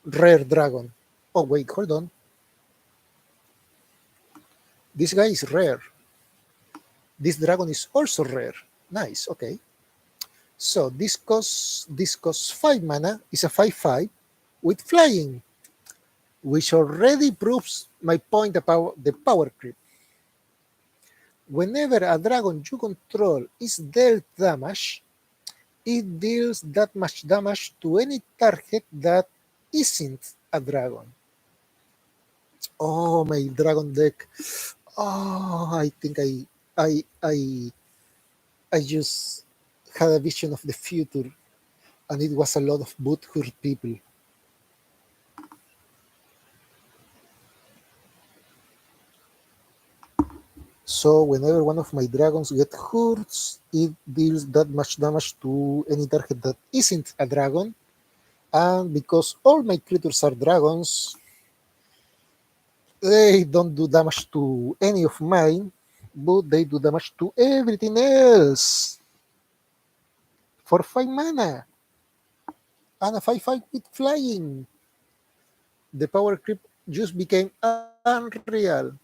rare dragon. Oh wait, hold on. This guy is rare. This dragon is also rare. Nice. Okay. So this costs 5 mana. Is a 5/5 with flying, which already proves my point about the power creep. Whenever a dragon you control is dealt damage, it deals that much damage to any target that isn't a dragon. Oh, my dragon deck. Oh, I think I just had a vision of the future, and it was a lot of butthurt people. So whenever one of my dragons get hurt, it deals that much damage to any target that isn't a dragon. And because all my creatures are dragons, they don't do damage to any of mine, but they do damage to everything else for 5 mana and a 5/5 with flying. The power creep just became unreal.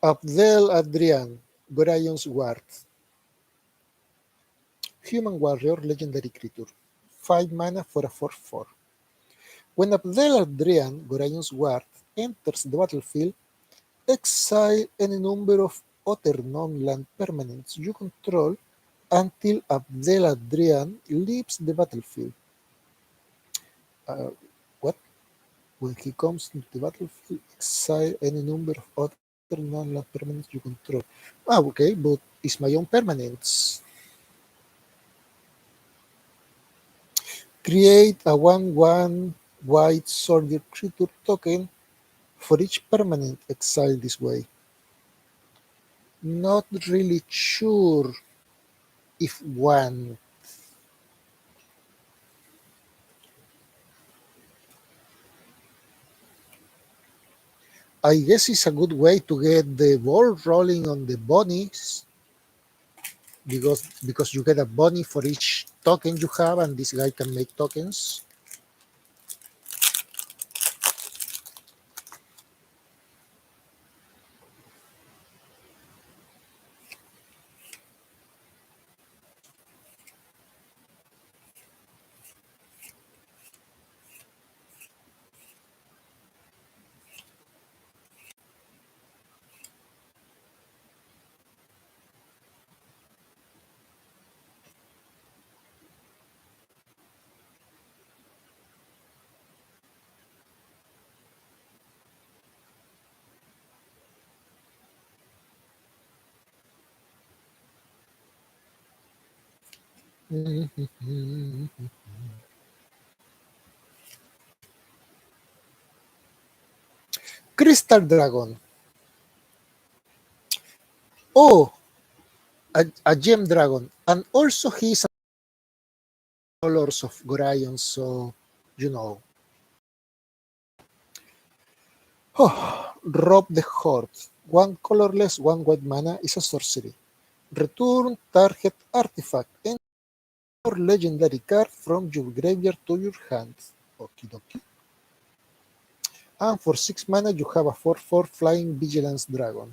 Abdel Adrian, Gorion's Ward, Human Warrior, Legendary Creature. 5 mana for a 4/4. When Abdel Adrian, Gorion's Ward, enters the battlefield, exile any number of other non-land permanents you control until Abdel Adrian leaves the battlefield. Uh, what? When he comes into the battlefield, exile any number of other non-land permanents you control. Ah, okay, but it's my own permanents. Create a 1/1 white soldier creature token for each permanent exiled this way. Not really sure if one. I guess it's a good way to get the ball rolling on the bunnies because you get a bunny for each token you have, and this guy can make tokens. Crystal Dragon. Oh, a gem dragon, and also he's colors of Gorion, so you know. Oh, Rob the Horde. One colorless, one white mana is a sorcery. Return target artifact and or legendary card from your graveyard to your hand. Okie dokie. And for 6 mana, you have a 4/4 flying vigilance dragon.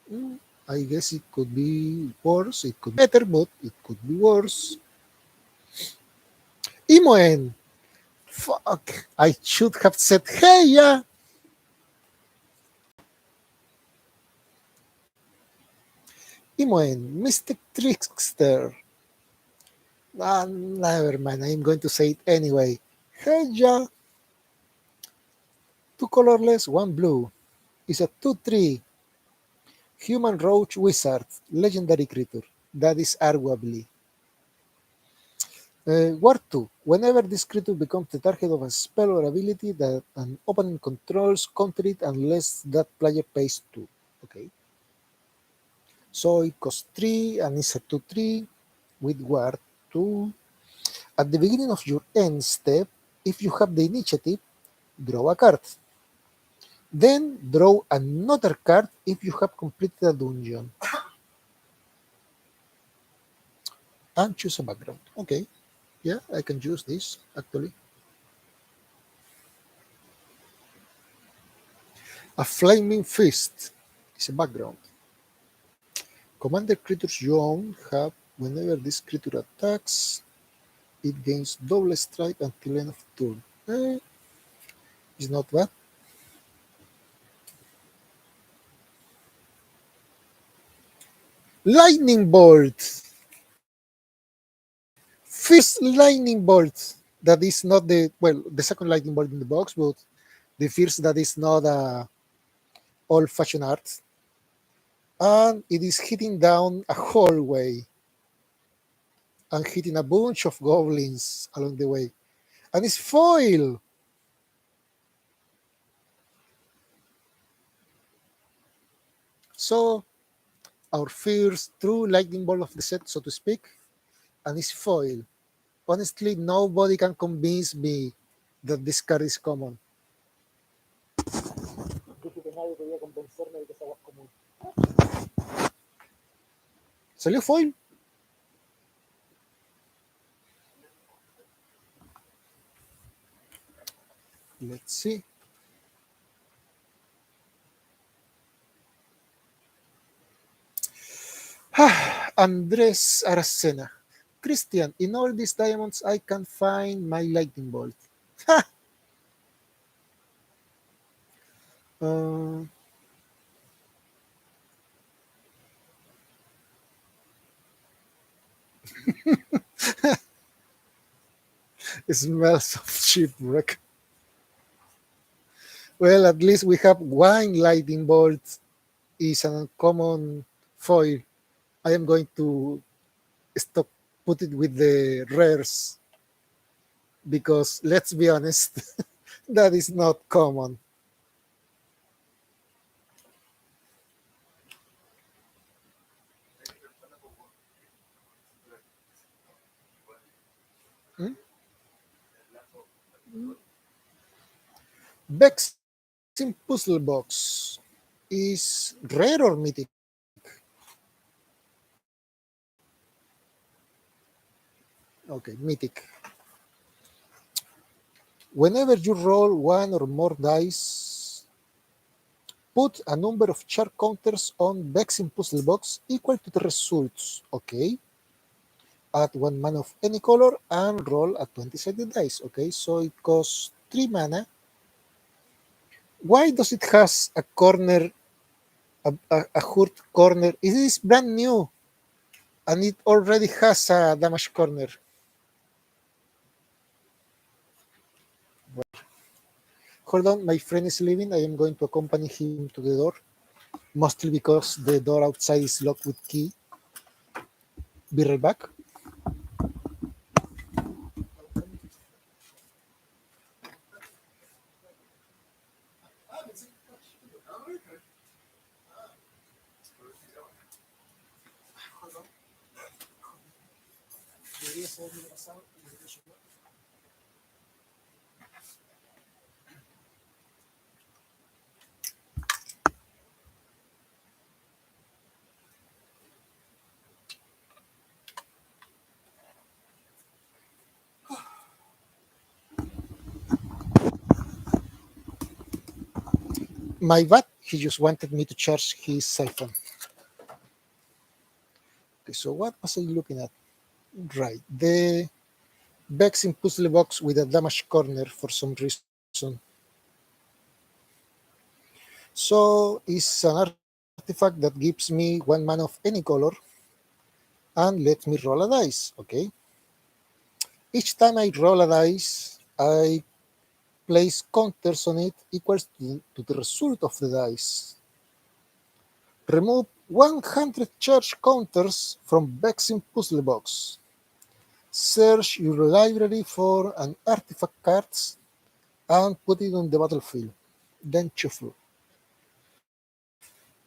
Mm, I guess it could be worse. It could be better, but it could be worse. Imoen. Fuck. I should have said, hey, yeah. Imoen, Mystic Trickster. Ah, never mind. I'm going to say it anyway. Hey, yeah. Two colorless, one blue. It's a 2/3 human roach wizard, legendary creature. That is arguably. Ward 2. Whenever this creature becomes the target of a spell or ability that an opponent controls, counter it unless that player pays 2. Okay. So it costs 3 and it's a 2/3 with Ward 2. At the beginning of your end step, if you have the initiative, draw a card. Then draw another card if you have completed a dungeon. And choose a background. Okay. Yeah, I can use this actually. A flaming fist is a background. Commander creatures you own have, whenever this creature attacks, it gains double strike until end of turn. It's not bad. Lightning bolt! First lightning bolt! That is not the second lightning bolt in the box, but the first that is not old fashioned art. And it is hitting down a hallway and hitting a bunch of goblins along the way. And it's foil! So, our first true lightning bolt of the set, so to speak, and it's foil. Honestly, nobody can convince me that this card is common. Dije que nadie podía convencerme de que esa agua es común. ¿Salió foil? Let's see. Andres Aracena. Christian, in all these diamonds, I can find my lightning bolt. uh, it smells of shipwreck. Well, at least we have one lightning bolt is an uncommon foil. I am going to stop put it with the rares because let's be honest, that is not common. Hmm? Bex in Puzzle Box is rare or mythic? Okay, mythic. Whenever you roll one or more dice, put a number of char counters on Bex in Puzzle Box equal to the results. Okay. Add one mana of any color and roll a 20-sided dice. Okay, so it costs 3 mana. Why does it has a corner, a hurt corner? It is brand new, and it already has a damage corner. Hold on, my friend is leaving. I am going to accompany him to the door, mostly because the door outside is locked with key. Be right back. My bad. He just wanted me to charge his cell phone. Okay, so what was I looking at? Right, the Bex in Puzzle Box with a damage corner for some reason. So it's an artifact that gives me one mana of any color and lets me roll a dice. Okay. Each time I roll a dice, I place counters on it equals to the result of the dice. Remove 100 charge counters from Bexin Puzzle Box. Search your library for an artifact cards and put it on the battlefield. Then shuffle.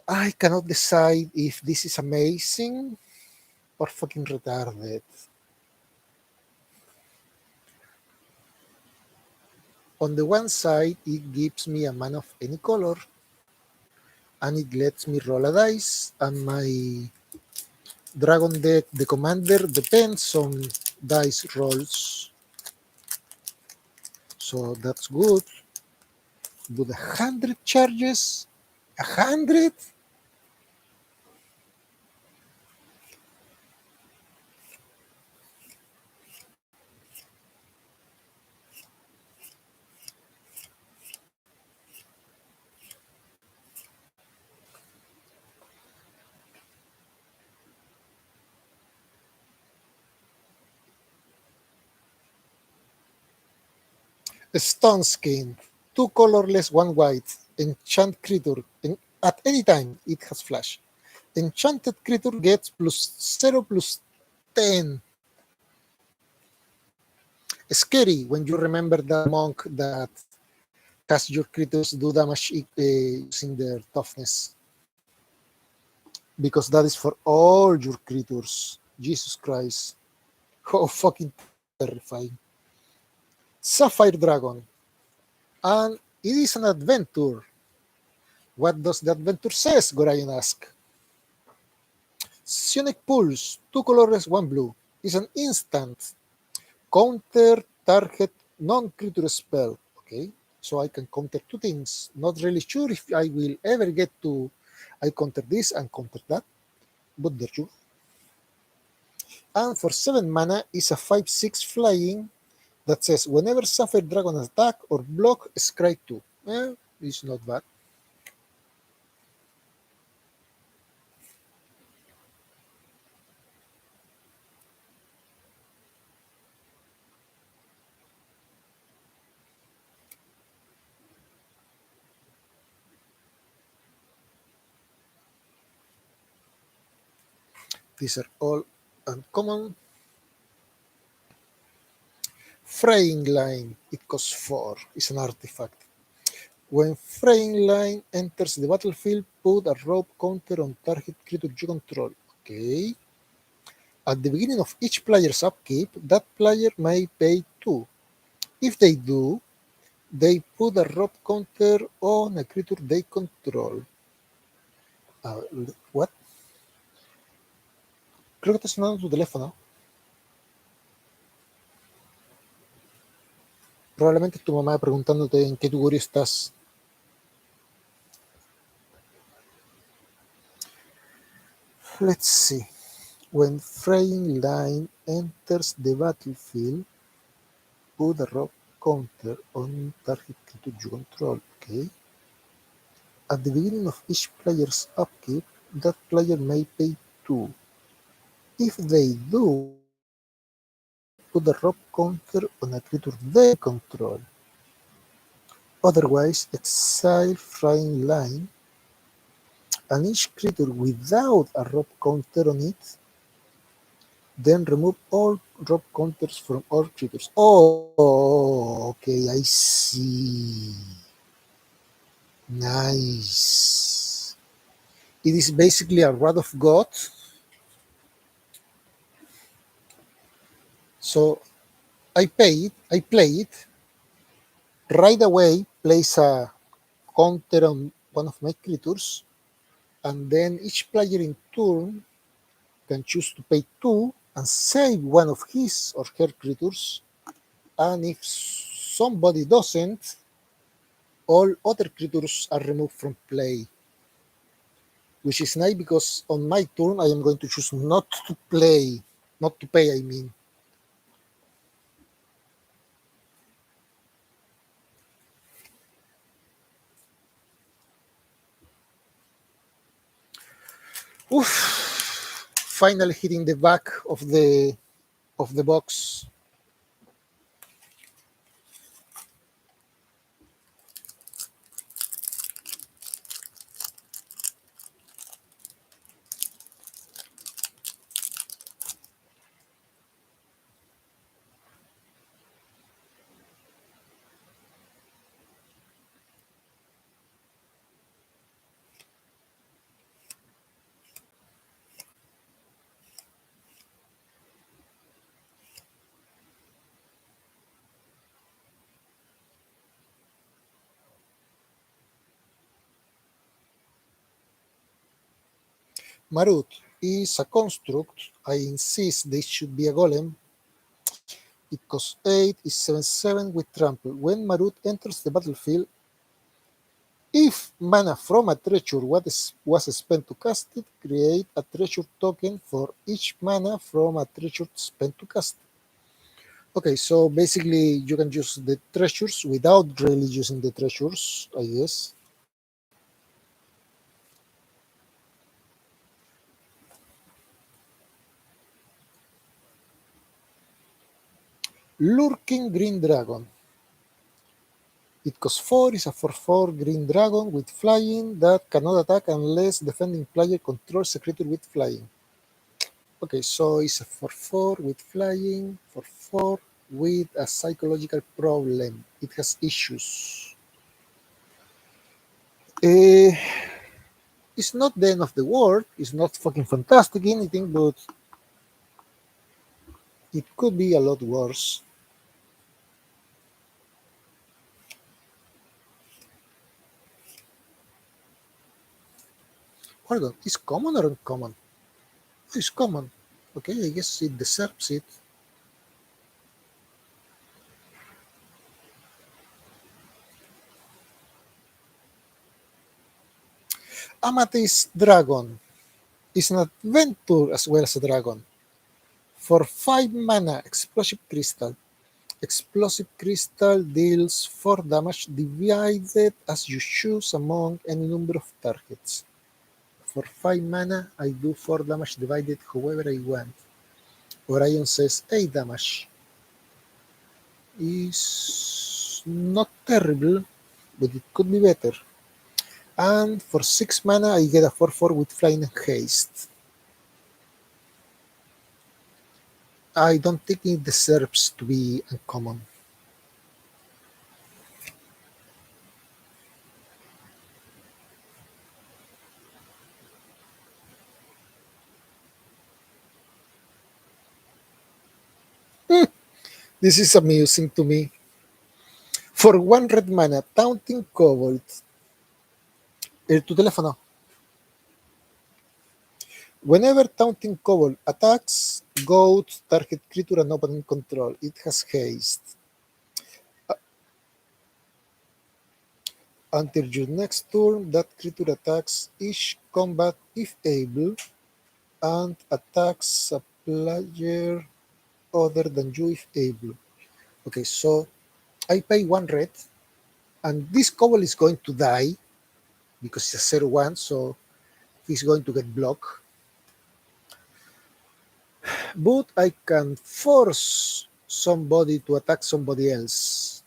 I cannot decide if this is amazing or fucking retarded. On the one side, it gives me a mana of any color, and it lets me roll a dice, and my dragon deck, the commander, depends on dice rolls. So that's good. But 100 charges? 100? Stone Skin. 2 colorless, 1 white. Enchant creature. At any time, it has flash. Enchanted creature gets +0/+10. Scary when you remember that monk that has your creatures do damage using their toughness. Because that is for all your creatures. Jesus Christ. How fucking terrifying. Sapphire Dragon. And it is an adventure. What does the adventure says? Gorion asks. Sonic Pulse, 2 colorless, 1 blue, is an instant counter target non-creature spell. Okay, so I can counter 2 things. Not really sure if I will ever get to I counter this and counter that, but there you. And for 7 mana is a 5/6 flying that says whenever Sapphire Dragon attack or block, scry 2. It's not bad. These are all uncommon. Fraying Line, it costs 4, is an artifact. When Fraying Line enters the battlefield, put a rope counter on target creature you control. Okay. At the beginning of each player's upkeep, that player may pay 2. If they do, they put a rope counter on a creature they control. What? Creo que está sonando tu teléfono. Probablemente es tu mamá preguntándote en qué tugurio estás. Let's see. When Fraying Line enters the battlefield, put a rope counter on target creature you control. Okay. At the beginning of each player's upkeep, that player may pay 2. If they do, put a rope counter on a creature they control. Otherwise, exile Flying Line, and each creature without a rope counter on it, then remove all rope counters from all creatures. Oh, okay, I see. Nice. It is basically a Wrath of God. So I play it, right away place a counter on one of my creatures, and then each player in turn can choose to pay 2 and save one of his or her creatures. And if somebody doesn't, all other creatures are removed from play. Which is nice because on my turn I am going to choose not to play, not to pay, I mean. Oof! Finally hitting the back of the box. Marut is a construct. I insist this should be a golem. It costs 8, is 7/7 with trample. When Marut enters the battlefield, if mana from a treasure was spent to cast it, create a treasure token for each mana from a treasure spent to cast it. Okay, so basically you can use the treasures without really using the treasures, I guess. Lurking Green Dragon. It costs 4, is a 4/4 green dragon with flying that cannot attack unless defending player controls a creature with flying. Okay, so it's a 4/4 with flying, 4/4 with a psychological problem. It has issues. Eh, it's not the end of the world. It's not fucking fantastic anything, but it could be a lot worse. Hold on, is common or uncommon? It's common. Okay, I guess it deserves it. Amethyst Dragon is an adventure as well as a dragon. For 5 mana, Explosive Crystal. Explosive Crystal deals 4 damage divided as you choose among any number of targets. For 5 mana, I do 4 damage divided however I want. Orion says 8 damage. Is not terrible, but it could be better. And for 6 mana, I get a 4/4 with Flying and Haste. I don't think it deserves to be uncommon. This is amusing to me. For 1 red mana, Taunting Kobold. Tu teléfono. Whenever Taunting Kobold attacks, go to target creature and opponent control. It has haste. Until your next turn, that creature attacks each combat if able, and attacks a player other than you if able. Okay, so I pay 1 red, and this Kobold is going to die because it's a 0/1, so he's going to get blocked. But I can force somebody to attack somebody else.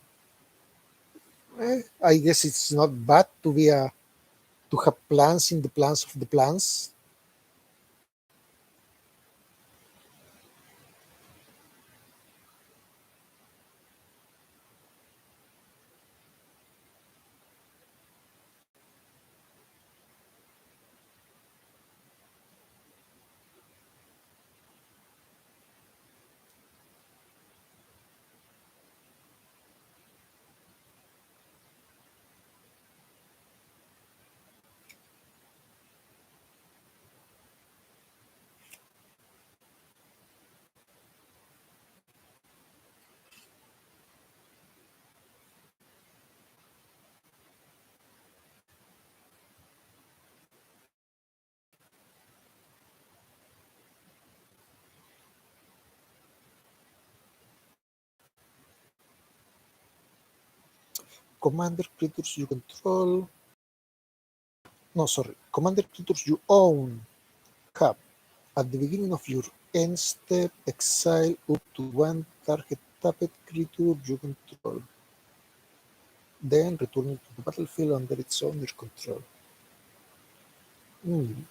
I guess it's not bad to have plans in the plans of the plans. Commander creatures you control. No, sorry. Commander creatures you own have at the beginning of your end step exile up to 1 target tapped creature you control. Then return it to the battlefield under its owner's control. Hmm.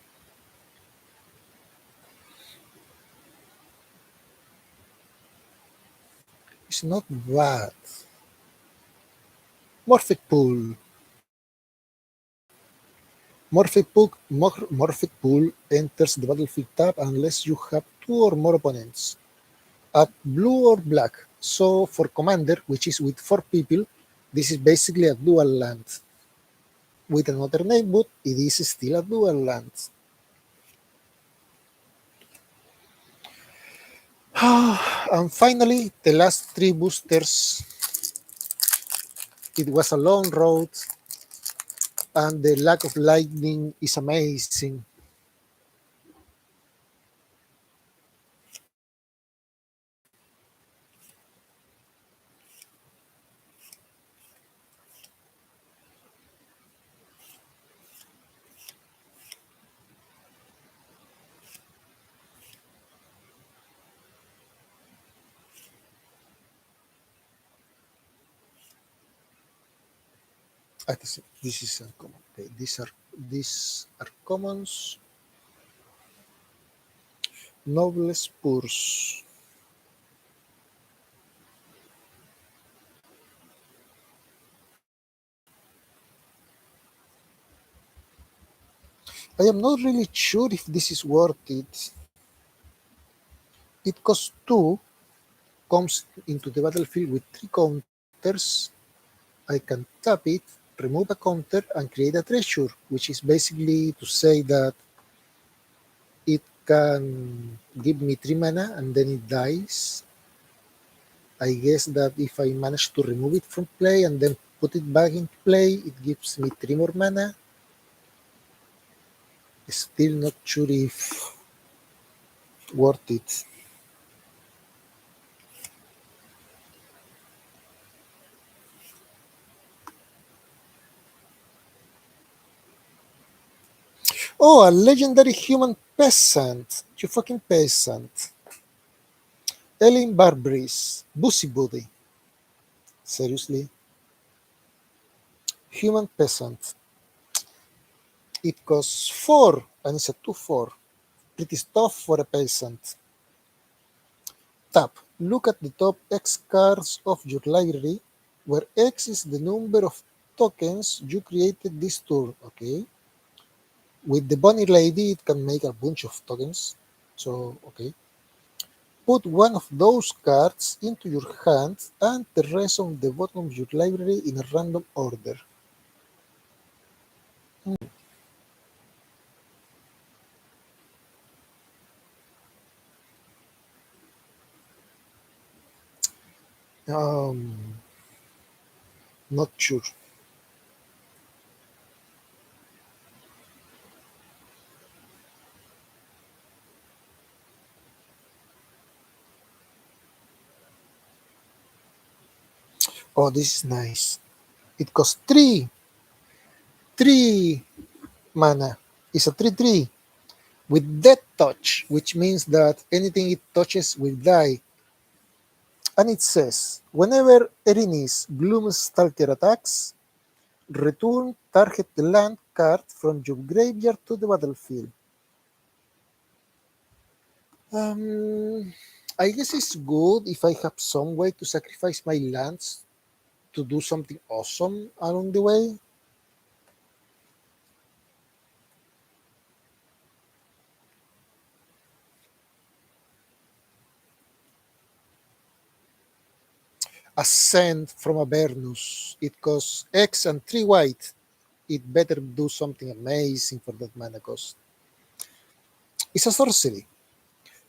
It's not bad. Morphic Pool. Morphic Pool enters the battlefield tab unless you have 2 or more opponents at blue or black. So for Commander, which is with 4 people, this is basically a dual land. With another name, but it is still a dual land. And finally, the last three boosters. It was a long road, and the lack of lightning is amazing. This is uncommon. Okay, these are commons. Nobles purse. I am not really sure if this is worth it. It costs two, comes into the battlefield with three counters. I can tap it, remove a counter, and create a treasure, which is basically to say that it can give me 3 mana and then it dies. I guess that if I manage to remove it from play and then put it back into play, it gives me 3 more mana. Still not sure if worth it. Oh, a legendary human peasant. You fucking peasant. Ellen Barbris. Bussy Booty. Seriously? Human peasant. It costs 4 and it's a 2/4. Pretty tough for a peasant. Tap. Look at the top X cards of your library, where X is the number of tokens you created this turn. Okay. With the bunny lady, it can make a bunch of tokens. So, okay. Put one of those cards into your hand and the rest on the bottom of your library in a random order. Um, Not sure. Oh, this is nice. It costs three mana. It's a 3/3 with Death Touch, which means that anything it touches will die. And it says, whenever Erinis Gloomstalker attacks, return target land card from your graveyard to the battlefield. Um, I guess it's good if I have some way to sacrifice my lands to do something awesome along the way. Ascend from Avernus. It costs X and 3 white. It better do something amazing for that mana cost. It's a sorcery.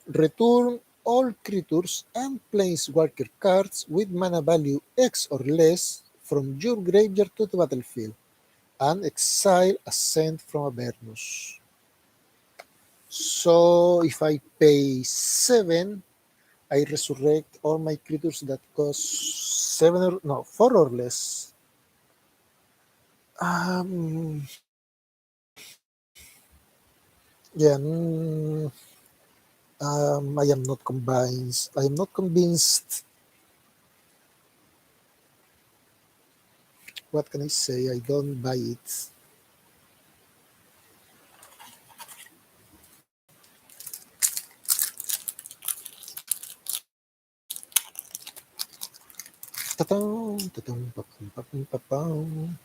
Return all creatures and planeswalker cards with mana value X or less from your graveyard to the battlefield, and exile Ascent from Avernus. So if I pay 7, I resurrect all my creatures that cost 7 or no 4 or less. Um, yeah, I am not convinced. I am not convinced. What can I say? I don't buy it. Ta-dum, ta-dum, pa-pum, pa-pum, pa-pum.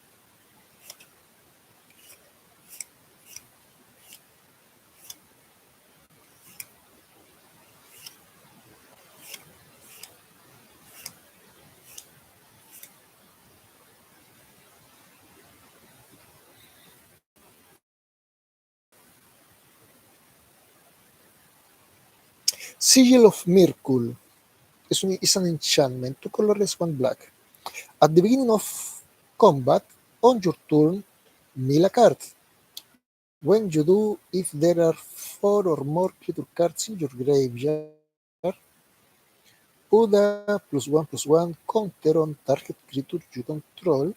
Sigil of Mirkul is an enchantment, 2 colorless, 1 black. At the beginning of combat, on your turn, mill a card. When you do, if there are 4 or more creature cards in your graveyard, put a +1/+1 counter on target creature you control,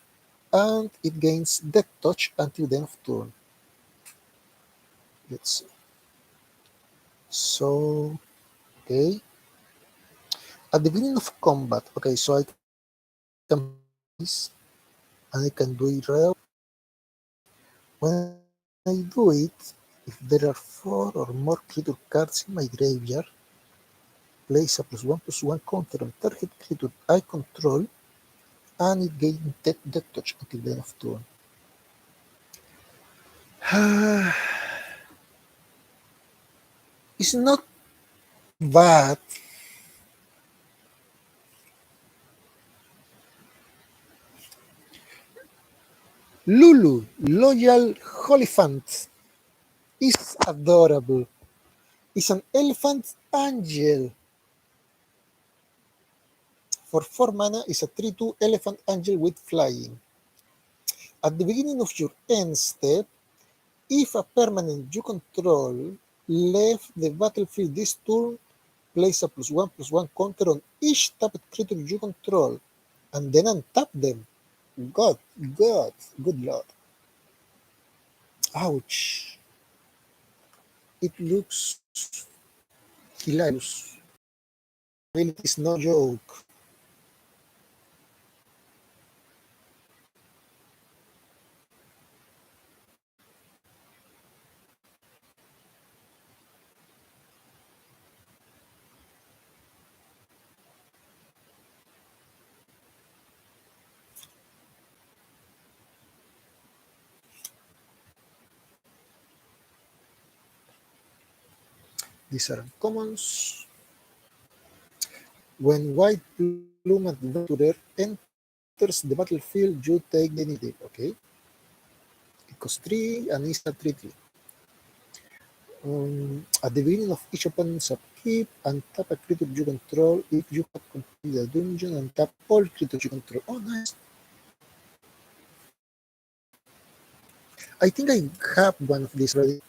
and it gains Death Touch until the end of turn. Let's see. So, okay. At the beginning of combat, okay, so I can this, and I can do it real. When I do it, if there are 4 or more creature cards in my graveyard, place a +1/+1 counter on target creature I control, and it gains Death Touch until the end of turn. It's not bad. Lulu, Loyal Holifant, is adorable. It's an elephant angel. For 4 mana, it's a 3/2 elephant angel with flying. At the beginning of your end step, if a permanent you control left the battlefield this turn, place a +1/+1 counter on each tapped creature you control, and then untap them. Good lord. Ouch. It looks hilarious. Really, it's no joke. These are commons. When White Plume Adventurer enters the battlefield, you take the initiative. Okay. It costs 3 and is a 3/3. At the beginning of each opponent's upkeep, untap a creature you control. If you have completed a dungeon, untap all creatures you control. Oh, nice. I think I have one of these already.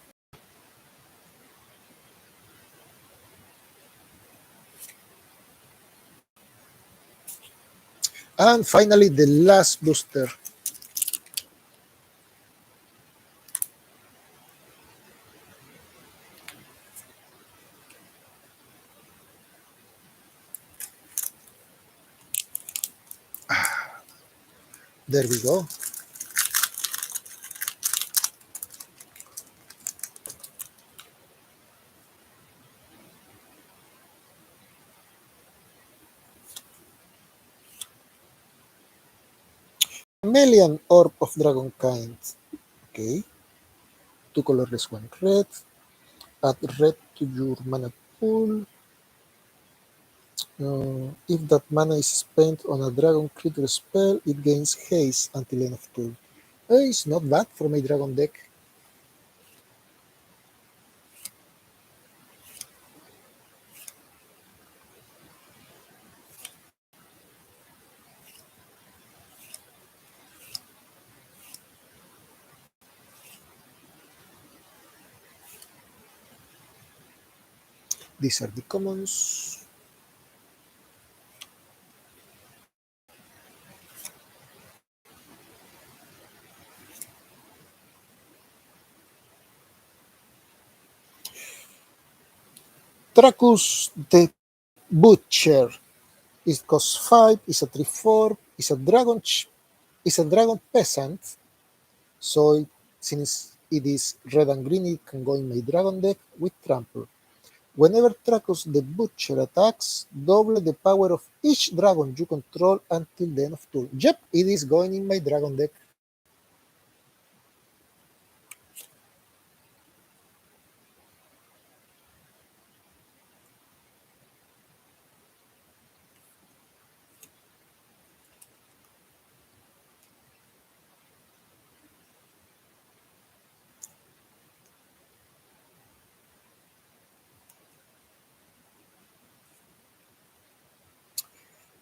And finally, the last booster. There we go. Melian Orb of Dragonkind. Okay. 2 colorless, 1 red. Add red to your mana pool. If that mana is spent on a dragon creature spell, it gains haste until end of turn. It's not bad for my dragon deck. These are the commons. Tracus the Butcher. It costs 5, it's a 3/4, it's a dragon peasant. So since it is red and green, it can go in my dragon deck with trample. Whenever Tracus the Butcher attacks, double the power of each dragon you control until the end of turn. Yep, it is going in my dragon deck.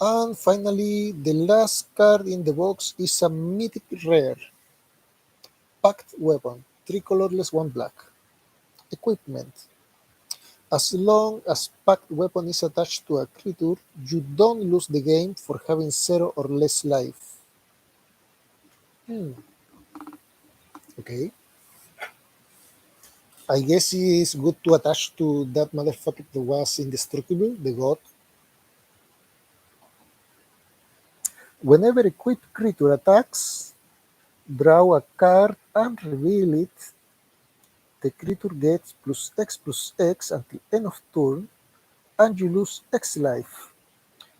And finally, the last card in the box is a mythic rare. Packed Weapon. 3 colorless, 1 black. Equipment. As long as Packed Weapon is attached to a creature, you don't lose the game for having 0 or less life. Okay. I guess it's good to attach to that motherfucker that was indestructible, the god. Whenever equipped creature attacks, draw a card and reveal it. The creature gets plus X until end of turn, and you lose X life,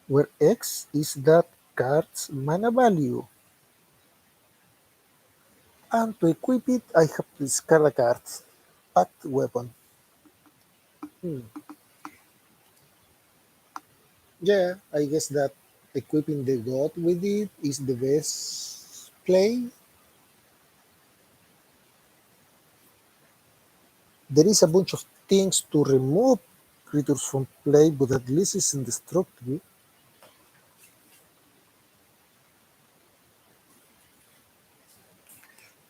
where X is that card's mana value. And to equip it, I have to discard a card. Packed Weapon. Yeah, I guess that equipping the god with it is the best play. There is a bunch of things to remove creatures from play, but at least it's indestructible.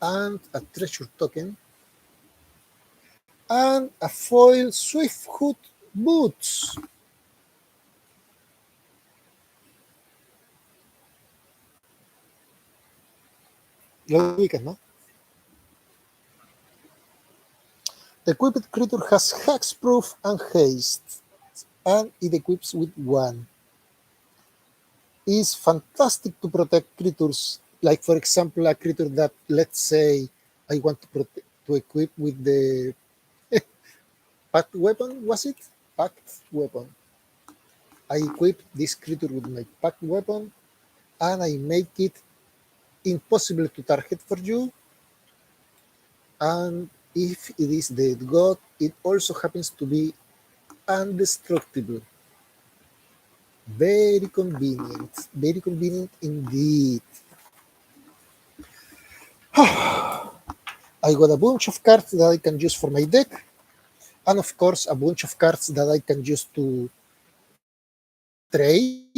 And a treasure token. And a foil Swiftfoot Boots. Lo ubicas, ¿no? The equipped creature has Hexproof and Haste, and it equips with 1. Is fantastic to protect creatures, like for example a creature that, let's say, I want to equip with the packed weapon. Was it packed weapon? I equip this creature with my packed weapon, and I make it impossible to target for you. And if it is the god, it also happens to be indestructible. Very convenient indeed. I got a bunch of cards that I can use for my deck, and of course, a bunch of cards that I can use to trade.